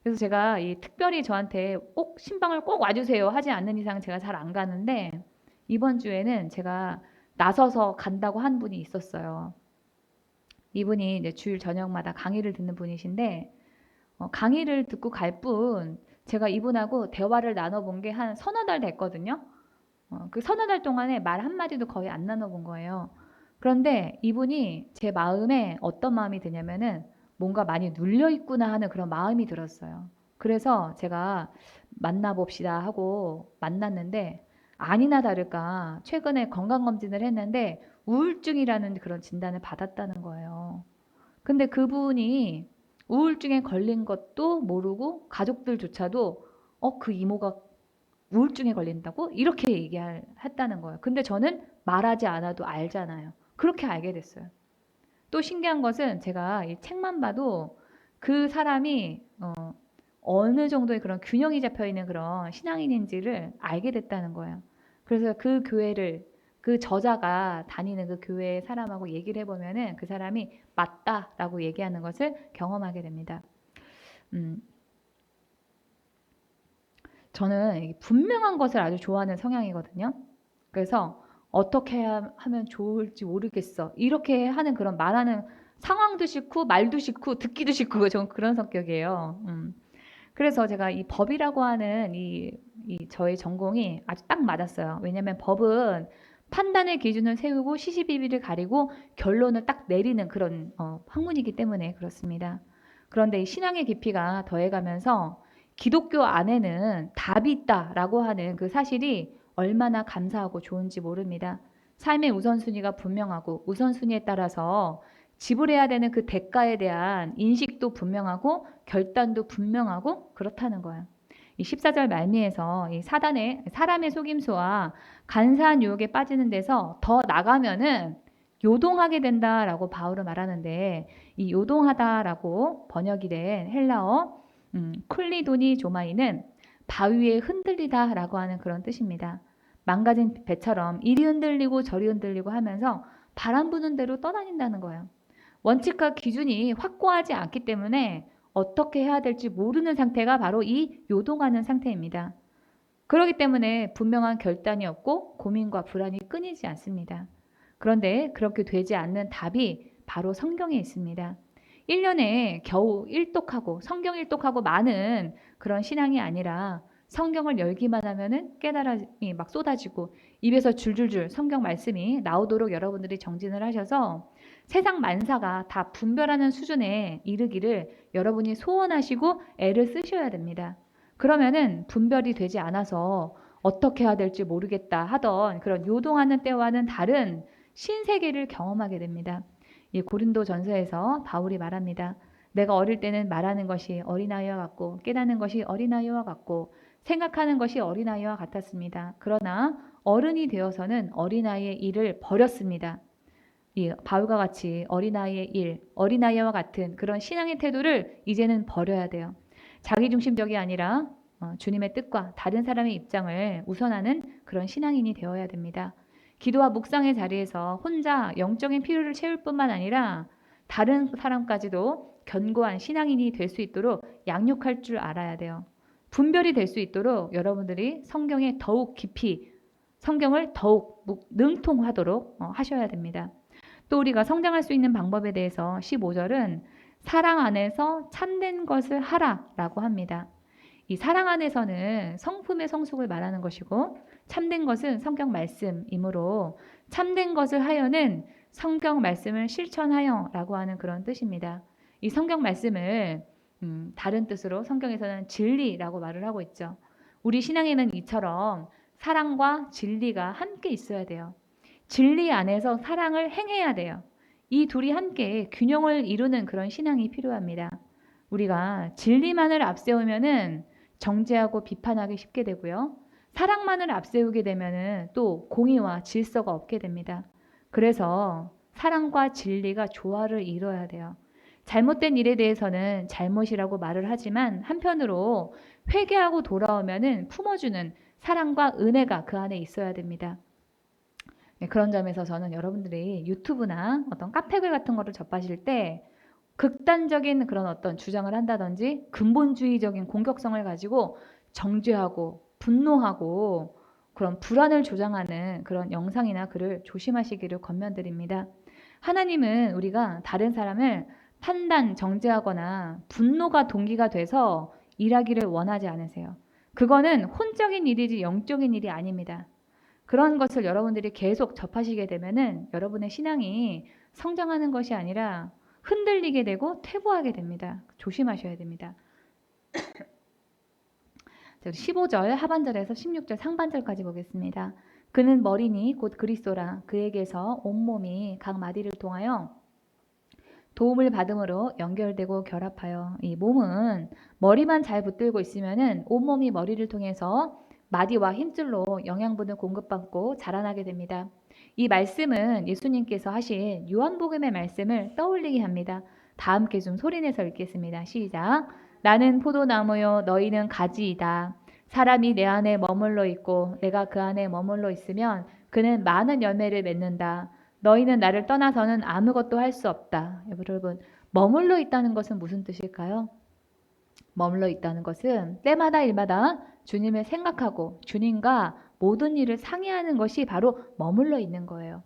그래서 제가 특별히 저한테 꼭 신방을 꼭 와주세요 하지 않는 이상 제가 잘 안 가는데, 이번 주에는 제가 나서서 간다고 한 분이 있었어요. 이분이 이제 주일 저녁마다 강의를 듣는 분이신데, 강의를 듣고 갈 뿐, 제가 이분하고 대화를 나눠본 게 한 서너 달 됐거든요. 그 서너 달 동안에 말 한마디도 거의 안 나눠본 거예요. 그런데 이분이 제 마음에 어떤 마음이 드냐면은 뭔가 많이 눌려 있구나 하는 그런 마음이 들었어요. 그래서 제가 만나봅시다 하고 만났는데, 아니나 다를까 최근에 건강검진을 했는데 우울증이라는 그런 진단을 받았다는 거예요. 근데 그분이 우울증에 걸린 것도 모르고 가족들조차도 그 이모가 우울증에 걸린다고? 이렇게 얘기했다는 거예요. 근데 저는 말하지 않아도 알잖아요. 그렇게 알게 됐어요. 또 신기한 것은 제가 이 책만 봐도 그 사람이 어느 정도의 그런 균형이 잡혀 있는 그런 신앙인인지를 알게 됐다는 거예요. 그래서 그 교회를, 그 저자가 다니는 그 교회 사람하고 얘기를 해보면은 그 사람이 맞다라고 얘기하는 것을 경험하게 됩니다. 저는 분명한 것을 아주 좋아하는 성향이거든요. 그래서 어떻게 하면 좋을지 모르겠어, 이렇게 하는 그런 말하는 상황도 싫고 말도 싫고 듣기도 싫고 전 그런 성격이에요. 그래서 제가 이 법이라고 하는 이 저의 전공이 아주 딱 맞았어요. 왜냐하면 법은 판단의 기준을 세우고 시시비비를 가리고 결론을 딱 내리는 그런 학문이기 때문에 그렇습니다. 그런데 이 신앙의 깊이가 더해가면서 기독교 안에는 답이 있다라고 하는 그 사실이 얼마나 감사하고 좋은지 모릅니다. 삶의 우선순위가 분명하고 우선순위에 따라서 지불해야 되는 그 대가에 대한 인식도 분명하고 결단도 분명하고 그렇다는 거예요. 이 14절 말미에서 이 사람의 속임수와 간사한 유혹에 빠지는 데서 더 나가면은 요동하게 된다라고 바울은 말하는데, 이 요동하다라고 번역이 된 헬라어 쿨리도니 조마이는 바위에 흔들리다라고 하는 그런 뜻입니다. 망가진 배처럼 이리 흔들리고 저리 흔들리고 하면서 바람 부는 대로 떠다닌다는 거예요. 원칙과 기준이 확고하지 않기 때문에 어떻게 해야 될지 모르는 상태가 바로 이 요동하는 상태입니다. 그렇기 때문에 분명한 결단이 없고 고민과 불안이 끊이지 않습니다. 그런데 그렇게 되지 않는 답이 바로 성경에 있습니다. 1년에 겨우 성경 일독하고 많은 그런 신앙이 아니라 성경을 열기만 하면은 깨달음이 막 쏟아지고 입에서 줄줄줄 성경 말씀이 나오도록 여러분들이 정진을 하셔서 세상 만사가 다 분별하는 수준에 이르기를 여러분이 소원하시고 애를 쓰셔야 됩니다. 그러면은 분별이 되지 않아서 어떻게 해야 될지 모르겠다 하던 그런 요동하는 때와는 다른 신세계를 경험하게 됩니다. 이 고린도전서에서 바울이 말합니다. 내가 어릴 때는 말하는 것이 어린아이와 같고 깨닫는 것이 어린아이와 같고 생각하는 것이 어린아이와 같았습니다. 그러나 어른이 되어서는 어린아이의 일을 버렸습니다. 이 바울과 같이 어린아이의 일, 어린아이와 같은 그런 신앙의 태도를 이제는 버려야 돼요. 자기중심적이 아니라 주님의 뜻과 다른 사람의 입장을 우선하는 그런 신앙인이 되어야 됩니다. 기도와 묵상의 자리에서 혼자 영적인 필요를 채울 뿐만 아니라 다른 사람까지도 견고한 신앙인이 될 수 있도록 양육할 줄 알아야 돼요. 분별이 될 수 있도록 여러분들이 성경에 더욱 깊이, 성경을 더욱 능통하도록 하셔야 됩니다. 또 우리가 성장할 수 있는 방법에 대해서 15절은 사랑 안에서 참된 것을 하라라고 합니다. 이 사랑 안에서는 성품의 성숙을 말하는 것이고 참된 것은 성경 말씀이므로 참된 것을 하여는 성경 말씀을 실천하여라고 하는 그런 뜻입니다. 이 성경 말씀을 다른 뜻으로 성경에서는 진리라고 말을 하고 있죠. 우리 신앙에는 이처럼 사랑과 진리가 함께 있어야 돼요. 진리 안에서 사랑을 행해야 돼요. 이 둘이 함께 균형을 이루는 그런 신앙이 필요합니다. 우리가 진리만을 앞세우면은 정죄하고 비판하기 쉽게 되고요. 사랑만을 앞세우게 되면은 또 공의와 질서가 없게 됩니다. 그래서 사랑과 진리가 조화를 이뤄야 돼요. 잘못된 일에 대해서는 잘못이라고 말을 하지만 한편으로 회개하고 돌아오면은 품어주는 사랑과 은혜가 그 안에 있어야 됩니다. 네, 그런 점에서 저는 여러분들이 유튜브나 어떤 카페글 같은 거를 접하실 때 극단적인 그런 어떤 주장을 한다든지 근본주의적인 공격성을 가지고 정죄하고 분노하고 그런 불안을 조장하는 그런 영상이나 글을 조심하시기를 권면드립니다. 하나님은 우리가 다른 사람을 판단, 정죄하거나 분노가 동기가 돼서 일하기를 원하지 않으세요. 그거는 혼적인 일이지 영적인 일이 아닙니다. 그런 것을 여러분들이 계속 접하시게 되면은 여러분의 신앙이 성장하는 것이 아니라 흔들리게 되고 퇴보하게 됩니다. 조심하셔야 됩니다. 15절 하반절에서 16절 상반절까지 보겠습니다. 그는 머리니 곧 그리스도라. 그에게서 온몸이 각 마디를 통하여 도움을 받음으로 연결되고 결합하여. 이 몸은 머리만 잘 붙들고 있으면은 온몸이 머리를 통해서 마디와 힘줄로 영양분을 공급받고 자라나게 됩니다. 이 말씀은 예수님께서 하신 요한복음의 말씀을 떠올리게 합니다. 다 함께 좀 소리내서 읽겠습니다. 시작. 나는 포도나무요 너희는 가지이다. 사람이 내 안에 머물러 있고 내가 그 안에 머물러 있으면 그는 많은 열매를 맺는다. 너희는 나를 떠나서는 아무것도 할 수 없다. 여러분, 머물러 있다는 것은 무슨 뜻일까요? 머물러 있다는 것은 때마다 일마다 주님을 생각하고 주님과 모든 일을 상의하는 것이 바로 머물러 있는 거예요.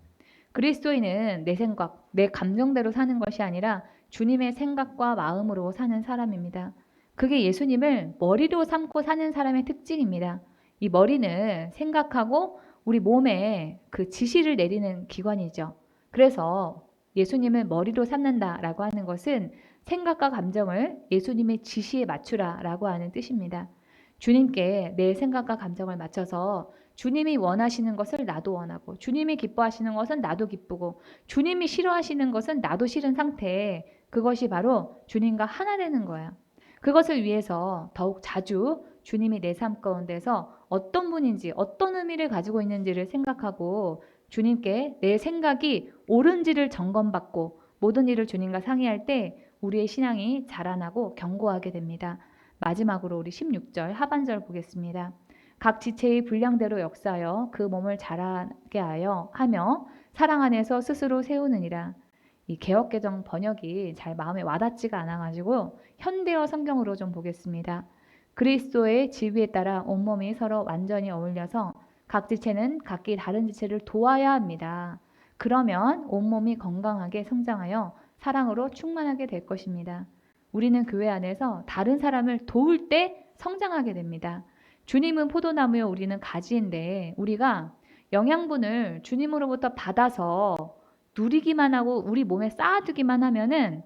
그리스도인은 내 생각, 내 감정대로 사는 것이 아니라 주님의 생각과 마음으로 사는 사람입니다. 그게 예수님을 머리로 삼고 사는 사람의 특징입니다. 이 머리는 생각하고 우리 몸에 그 지시를 내리는 기관이죠. 그래서 예수님을 머리로 삼는다라고 하는 것은 생각과 감정을 예수님의 지시에 맞추라라고 하는 뜻입니다. 주님께 내 생각과 감정을 맞춰서 주님이 원하시는 것을 나도 원하고 주님이 기뻐하시는 것은 나도 기쁘고 주님이 싫어하시는 것은 나도 싫은 상태에 그것이 바로 주님과 하나 되는 거예요. 그것을 위해서 더욱 자주 주님이 내 삶 가운데서 어떤 분인지 어떤 의미를 가지고 있는지를 생각하고 주님께 내 생각이 옳은지를 점검받고 모든 일을 주님과 상의할 때 우리의 신앙이 자라나고 견고하게 됩니다. 마지막으로 우리 16절 하반절 보겠습니다. 각 지체의 분량대로 역사하여 그 몸을 자라게 하며 사랑 안에서 스스로 세우느니라. 이 개역개정 번역이 잘 마음에 와닿지가 않아가지고 현대어 성경으로 좀 보겠습니다. 그리스도의 지위에 따라 온몸이 서로 완전히 어울려서 각 지체는 각기 다른 지체를 도와야 합니다. 그러면 온몸이 건강하게 성장하여 사랑으로 충만하게 될 것입니다. 우리는 교회 안에서 다른 사람을 도울 때 성장하게 됩니다. 주님은 포도나무요 우리는 가지인데 우리가 영양분을 주님으로부터 받아서 누리기만 하고 우리 몸에 쌓아두기만 하면은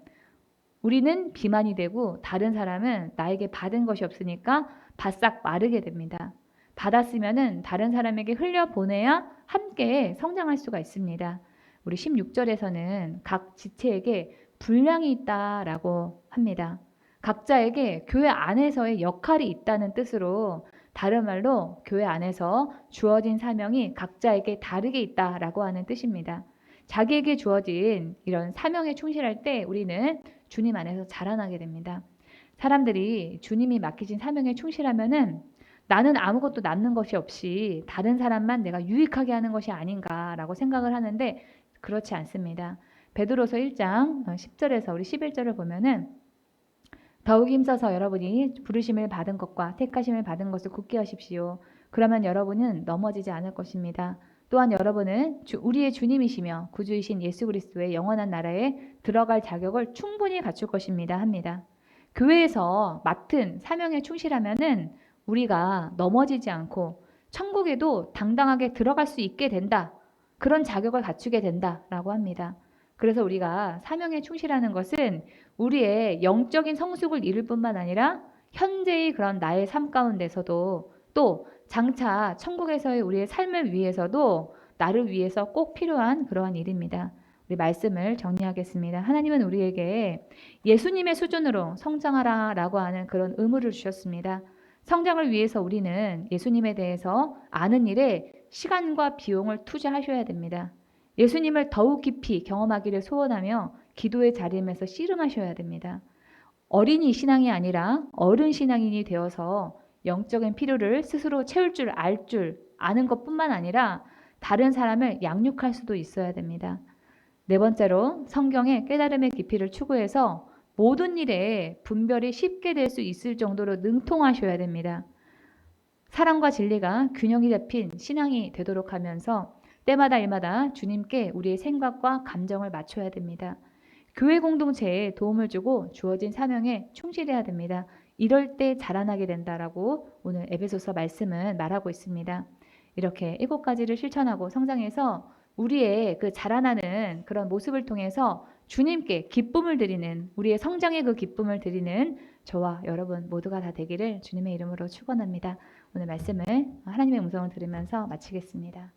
우리는 비만이 되고 다른 사람은 나에게 받은 것이 없으니까 바싹 마르게 됩니다. 받았으면은 다른 사람에게 흘려보내야 함께 성장할 수가 있습니다. 우리 16절에서는 각 지체에게 분량이 있다라고 합니다. 각자에게 교회 안에서의 역할이 있다는 뜻으로 다른 말로 교회 안에서 주어진 사명이 각자에게 다르게 있다라고 하는 뜻입니다. 자기에게 주어진 이런 사명에 충실할 때 우리는 주님 안에서 자라나게 됩니다. 사람들이 주님이 맡기신 사명에 충실하면은 나는 아무것도 남는 것이 없이 다른 사람만 내가 유익하게 하는 것이 아닌가라고 생각을 하는데 그렇지 않습니다. 베드로서 1장 10절에서 우리 11절을 보면은 더욱 힘써서 여러분이 부르심을 받은 것과 택하심을 받은 것을 굳게 하십시오. 그러면 여러분은 넘어지지 않을 것입니다. 또한 여러분은 우리의 주님이시며 구주이신 예수 그리스도의 영원한 나라에 들어갈 자격을 충분히 갖출 것입니다. 합니다. 교회에서 맡은 사명에 충실하면은 우리가 넘어지지 않고 천국에도 당당하게 들어갈 수 있게 된다. 그런 자격을 갖추게 된다라고 합니다. 그래서 우리가 사명에 충실하는 것은 우리의 영적인 성숙을 이룰 뿐만 아니라 현재의 그런 나의 삶 가운데서도 또 장차 천국에서의 우리의 삶을 위해서도 나를 위해서 꼭 필요한 그러한 일입니다. 우리 말씀을 정리하겠습니다. 하나님은 우리에게 예수님의 수준으로 성장하라라고 하는 그런 의무를 주셨습니다. 성장을 위해서 우리는 예수님에 대해서 아는 일에 시간과 비용을 투자하셔야 됩니다. 예수님을 더욱 깊이 경험하기를 소원하며 기도의 자리에서 씨름하셔야 됩니다. 어린이 신앙이 아니라 어른 신앙인이 되어서 영적인 필요를 스스로 채울 줄 아는 것뿐만 아니라 다른 사람을 양육할 수도 있어야 됩니다. 네 번째로 성경의 깨달음의 깊이를 추구해서 모든 일에 분별이 쉽게 될 수 있을 정도로 능통하셔야 됩니다. 사랑과 진리가 균형이 잡힌 신앙이 되도록 하면서 때마다 일마다 주님께 우리의 생각과 감정을 맞춰야 됩니다. 교회 공동체에 도움을 주고 주어진 사명에 충실해야 됩니다. 이럴 때 자라나게 된다라고 오늘 에베소서 말씀은 말하고 있습니다. 이렇게 7가지를 실천하고 성장해서 우리의 그 자라나는 그런 모습을 통해서 주님께 기쁨을 드리는, 우리의 성장의 그 기쁨을 드리는 저와 여러분 모두가 다 되기를 주님의 이름으로 축원합니다. 오늘 말씀을 하나님의 음성을 들으면서 마치겠습니다.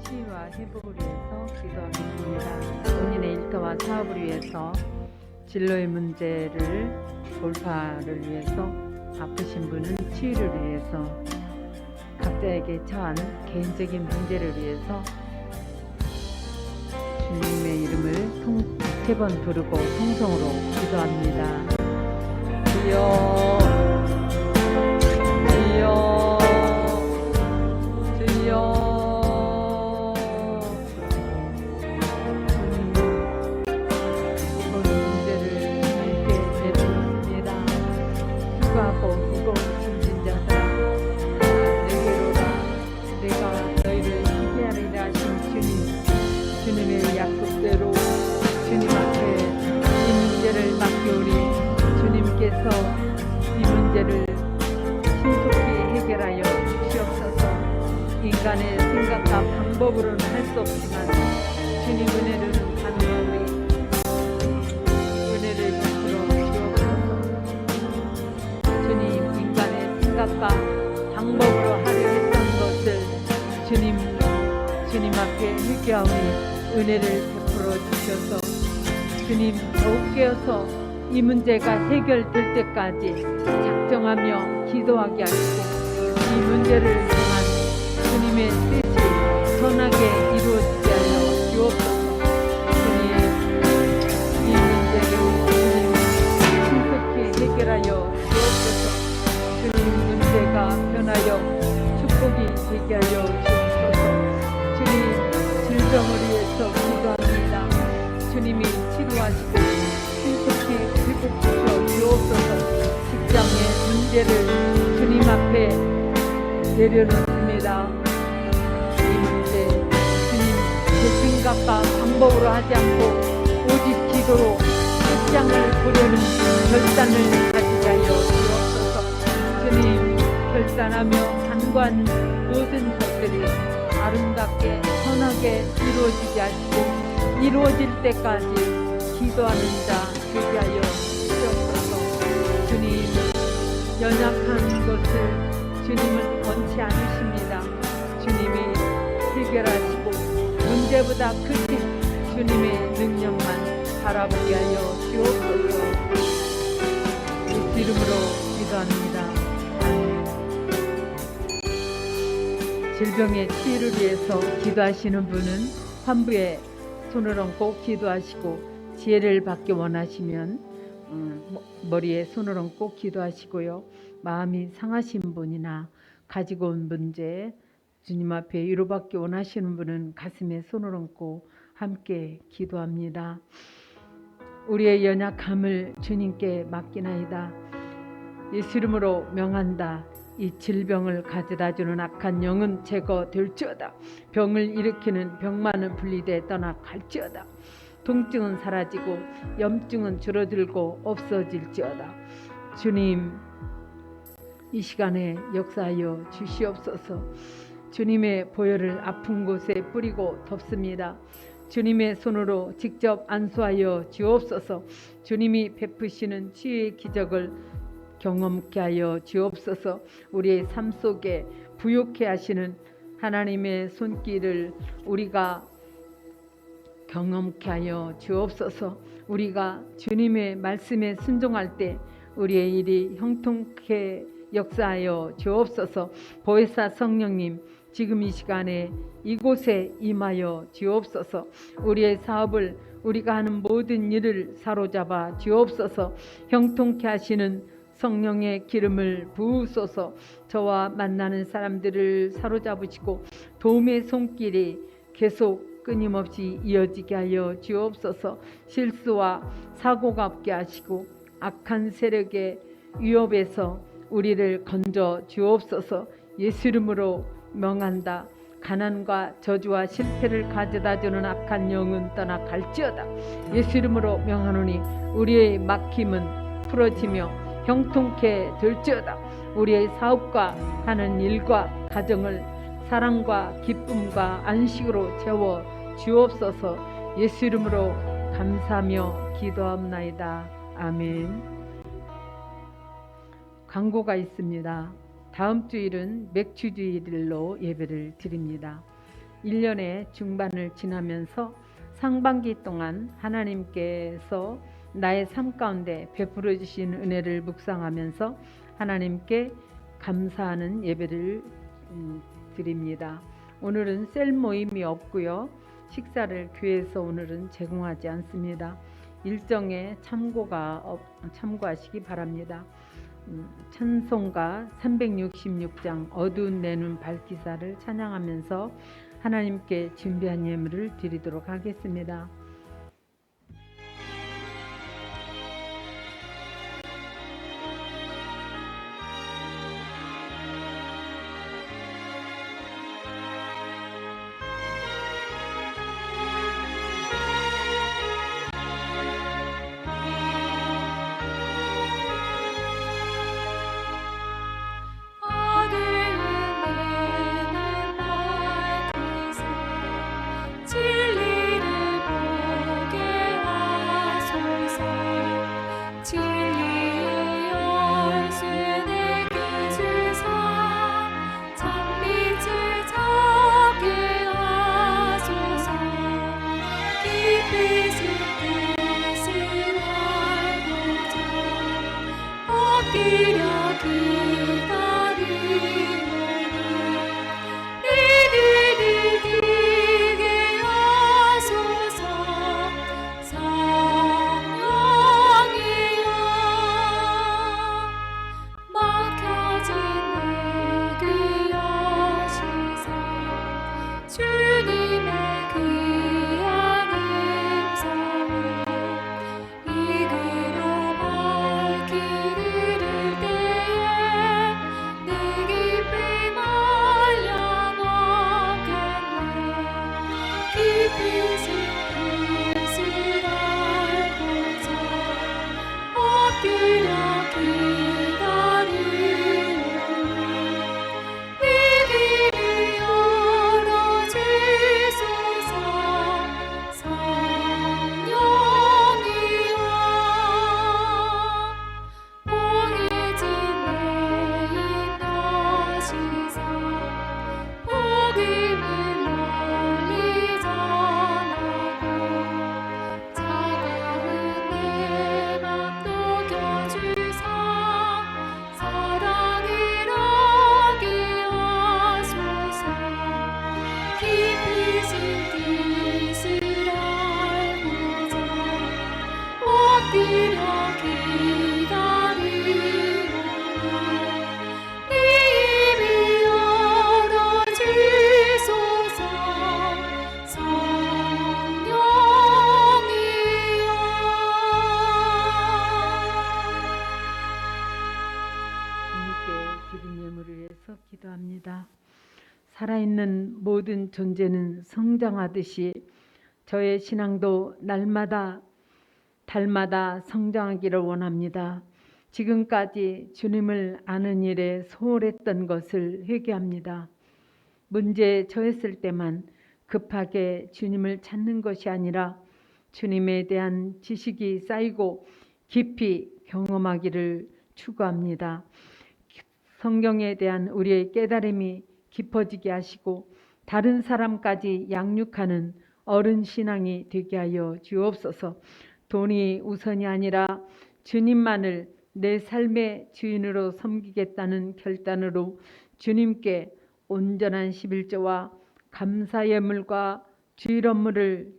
치유와 회복을 위해서 기도하겠습니다. 본인의 일터와 사업을 위해서 진로의 문제를 돌파를 위해서 아프신 분은 치유를 위해서 각자에게 처한 개인적인 문제를 위해서 주님의 이름을 3번 부르고 통성으로 기도합니다. 주여 주여 주여 주님의 약속대로 주님 앞에 이 문제를 맡겨오니 주님께서 이 문제를 신속히 해결하여 주시옵소서. 인간의 생각과 방법으로는 할 수 없지만 주님 은혜로는 가능하오니 은혜를 베풀어 주옵소서. 주님 인간의 생각과 방법으로 하려 했던 것을 주님 앞에 회개하오니 은혜를 베풀어 주셔서 주님 더욱 깨어서 이 문제가 해결될 때까지 작정하며 기도하게 하시고 이 문제를 통한 주님의 뜻이 선하게 이루어지게 하여 주옵소서. 주님 이 문제를 주님 신속히 해결하여 주옵소서. 주님 문제가 되게 하여 주옵소서. 주님, 질병을 위해서 기도합니다. 주님이 치료하시고 신속히 회복시켜 주옵소서. 직장의 문제를 주님 앞에 내려놓습니다. 이 문제 주님 제 생각과 방법으로 하지 않고 오직 기도로 끝장을 보려는 결단을 가지게 하여 주옵소서. 주님, 결단하며 간구한 모든 것들이 아름답게 선하게 이루어지게 하시고 이루어질 때까지 기도하는 자 되게 하여 주옵소서. 주님, 연약한 것을 주님은 원치 않으십니다. 주님이 해결하시고 문제보다 크신 주님의 능력만 바라보게 하여 주옵소서. 예수 이름으로 기도합니다. 질병의 치유를 위해서 기도하시는 분은 환부에 손을 얹고 기도하시고 지혜를 받기 원하시면 머리에 손을 얹고 기도하시고요. 마음이 상하신 분이나 가지고 온 문제 주님 앞에 위로받기 원하시는 분은 가슴에 손을 얹고 함께 기도합니다. 우리의 연약함을 주님께 맡기나이다. 예수 이름으로 명한다. 이 질병을 가져다 주는 악한 영은 제거될지어다. 병을 일으키는 병만은 분리돼 떠나갈지어다. 통증은 사라지고 염증은 줄어들고 없어질지어다. 주님, 이 시간에 역사하여 주시옵소서. 주님의 보혈을 아픈 곳에 뿌리고 덮습니다. 주님의 손으로 직접 안수하여 주옵소서. 주님이 베푸시는 치유의 기적을 경험케 하여 주옵소서. 우리의 삶 속에 부욕케 하시는 하나님의 손길을 우리가 경험케 하여 주옵소서. 우리가 주님의 말씀에 순종할 때 우리의 일이 형통케 역사하여 주옵소서. 보혜사 성령님, 지금 이 시간에 이곳에 임하여 주옵소서. 우리의 사업을, 우리가 하는 모든 일을 사로잡아 주옵소서. 형통케 하시는 성령의 기름을 부으소서. 저와 만나는 사람들을 사로잡으시고 도움의 손길이 계속 끊임없이 이어지게 하여 주옵소서. 실수와 사고가 없게 하시고 악한 세력의 위협에서 우리를 건져 주옵소서. 예수 이름으로 명한다. 가난과 저주와 실패를 가져다주는 악한 영은 떠나갈지어다. 예수 이름으로 명하노니 우리의 막힘은 풀어지며 형통케 될지어다. 우리의 사업과 하는 일과 가정을 사랑과 기쁨과 안식으로 채워 주옵소서. 예수 이름으로 감사하며 기도합나이다. 아멘. 광고가 있습니다. 다음 주일은 맥주주일로 예배를 드립니다. 1년의 중반을 지나면서 상반기 동안 하나님께서 나의 삶 가운데 베풀어 주신 은혜를 묵상하면서 하나님께 감사하는 예배를 드립니다. 오늘은 셀 모임이 없고요. 식사를 교회에서 오늘은 제공하지 않습니다. 일정에 참고하시기 바랍니다. 찬송가 366장 어두운 내 눈 밝기사를 찬양하면서 하나님께 준비한 예물을 드리도록 하겠습니다. 진리를 살아있는 모든 존재는 성장하듯이 저의 신앙도 날마다 달마다 성장하기를 원합니다. 지금까지 주님을 아는 일에 소홀했던 것을 회개합니다. 문제에 처했을 때만 급하게 주님을 찾는 것이 아니라 주님에 대한 지식이 쌓이고 깊이 경험하기를 추구합니다. 성경에 대한 우리의 깨달음이 깊어지게 하시고 다른 사람까지 양육하는 어른 신앙이 되게 하여 주옵소서. 돈이 우선이 아니라 주님만을 내 삶의 주인으로 섬기겠다는 결단으로 주님께 온전한 11조와 감사 예물과 주일 업무를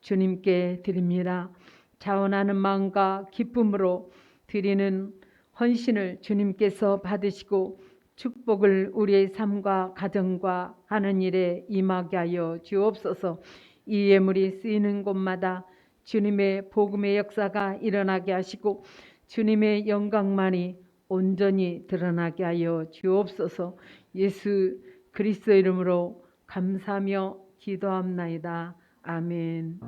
주님께 드립니다. 자원하는 마음과 기쁨으로 드리는 헌신을 주님께서 받으시고 축복을 우리의 삶과 가정과 하는 일에 임하게 하여 주옵소서. 이 예물이 쓰이는 곳마다 주님의 복음의 역사가 일어나게 하시고 주님의 영광만이 온전히 드러나게 하여 주옵소서. 예수 그리스도 이름으로 감사하며 기도합나이다. 아멘.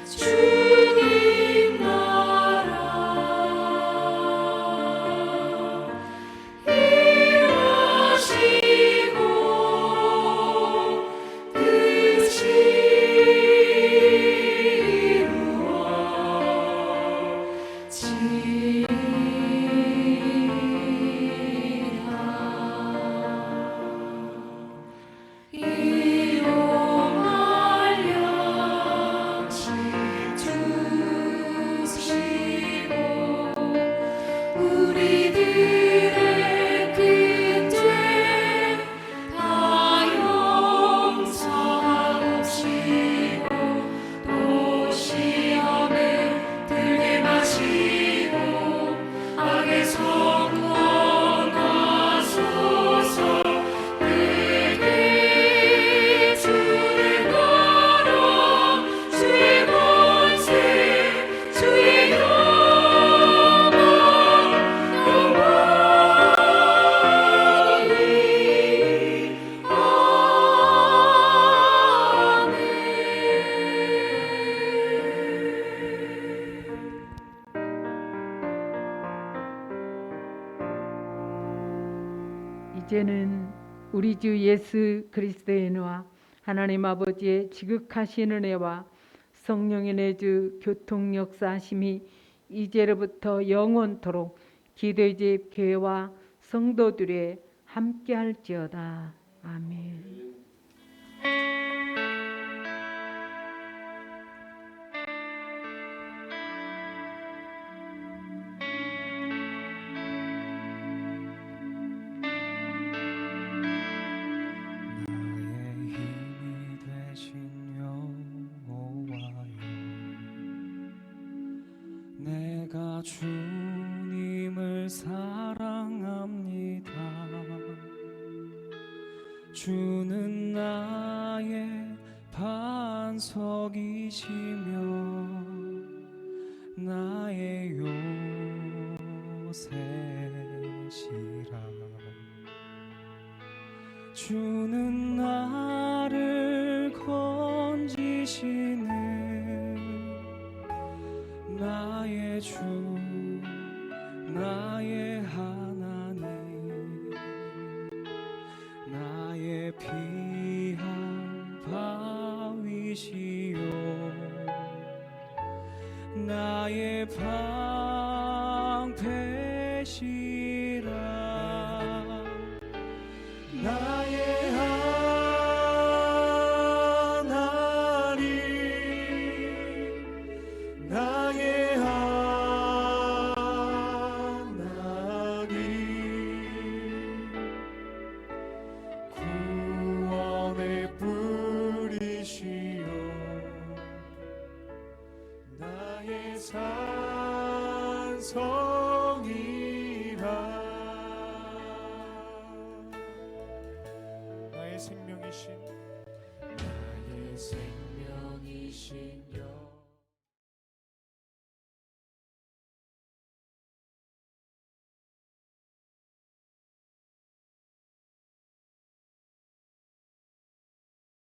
주님 나라 이제는 우리 주 예수 그리스도의 은혜와 하나님 아버지의 지극하신 은혜와 성령의 내주 교통 역사하심이 이제로부터 영원토록 기도의 집 교회와 성도들의 함께할지어다. 아멘. 나의 힘이 되신 여호와여, 내가 주님을 사랑합니다. 주는 나의 반석이시며 나의 요새시라. 주는 나를 건지시는 나의 주, 나의 하나님, 나의 피할 바위시요 나의 방패시라. 나의 하나님, 나의 하나님, 구원의 뿌리시여 주소서